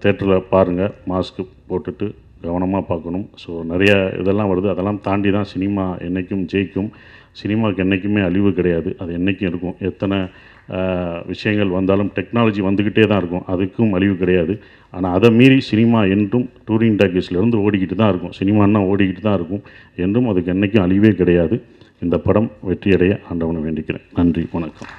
தேட்டரில் பாருங்கள், மாஸ்க்கு போட்டுட்டு கவனமாக பார்க்கணும். ஸோ நிறைய இதெல்லாம் வருது, அதெல்லாம் தாண்டி தான் சினிமா என்றைக்கும் ஜெயிக்கும். சினிமாவுக்கு என்றைக்குமே அழிவு கிடையாது, அது என்றைக்கும் இருக்கும். எத்தனை விஷயங்கள் வந்தாலும் டெக்னாலஜி வந்துக்கிட்டே தான் இருக்கும், அதுக்கும் அழிவு கிடையாது. ஆனால் அதை மீறி சினிமா என்றும் டூரிங் டாக்கீஸ்லேருந்து ஓடிக்கிட்டு தான் இருக்கும். சினிமான்னா ஓடிக்கிட்டு தான் இருக்கும் என்றும், அதுக்கு என்றைக்கும் அழிவே கிடையாது. இந்த படம் வெற்றியடைய ஆண்டவனை வேண்டிக்கிறேன். நன்றி, வணக்கம்.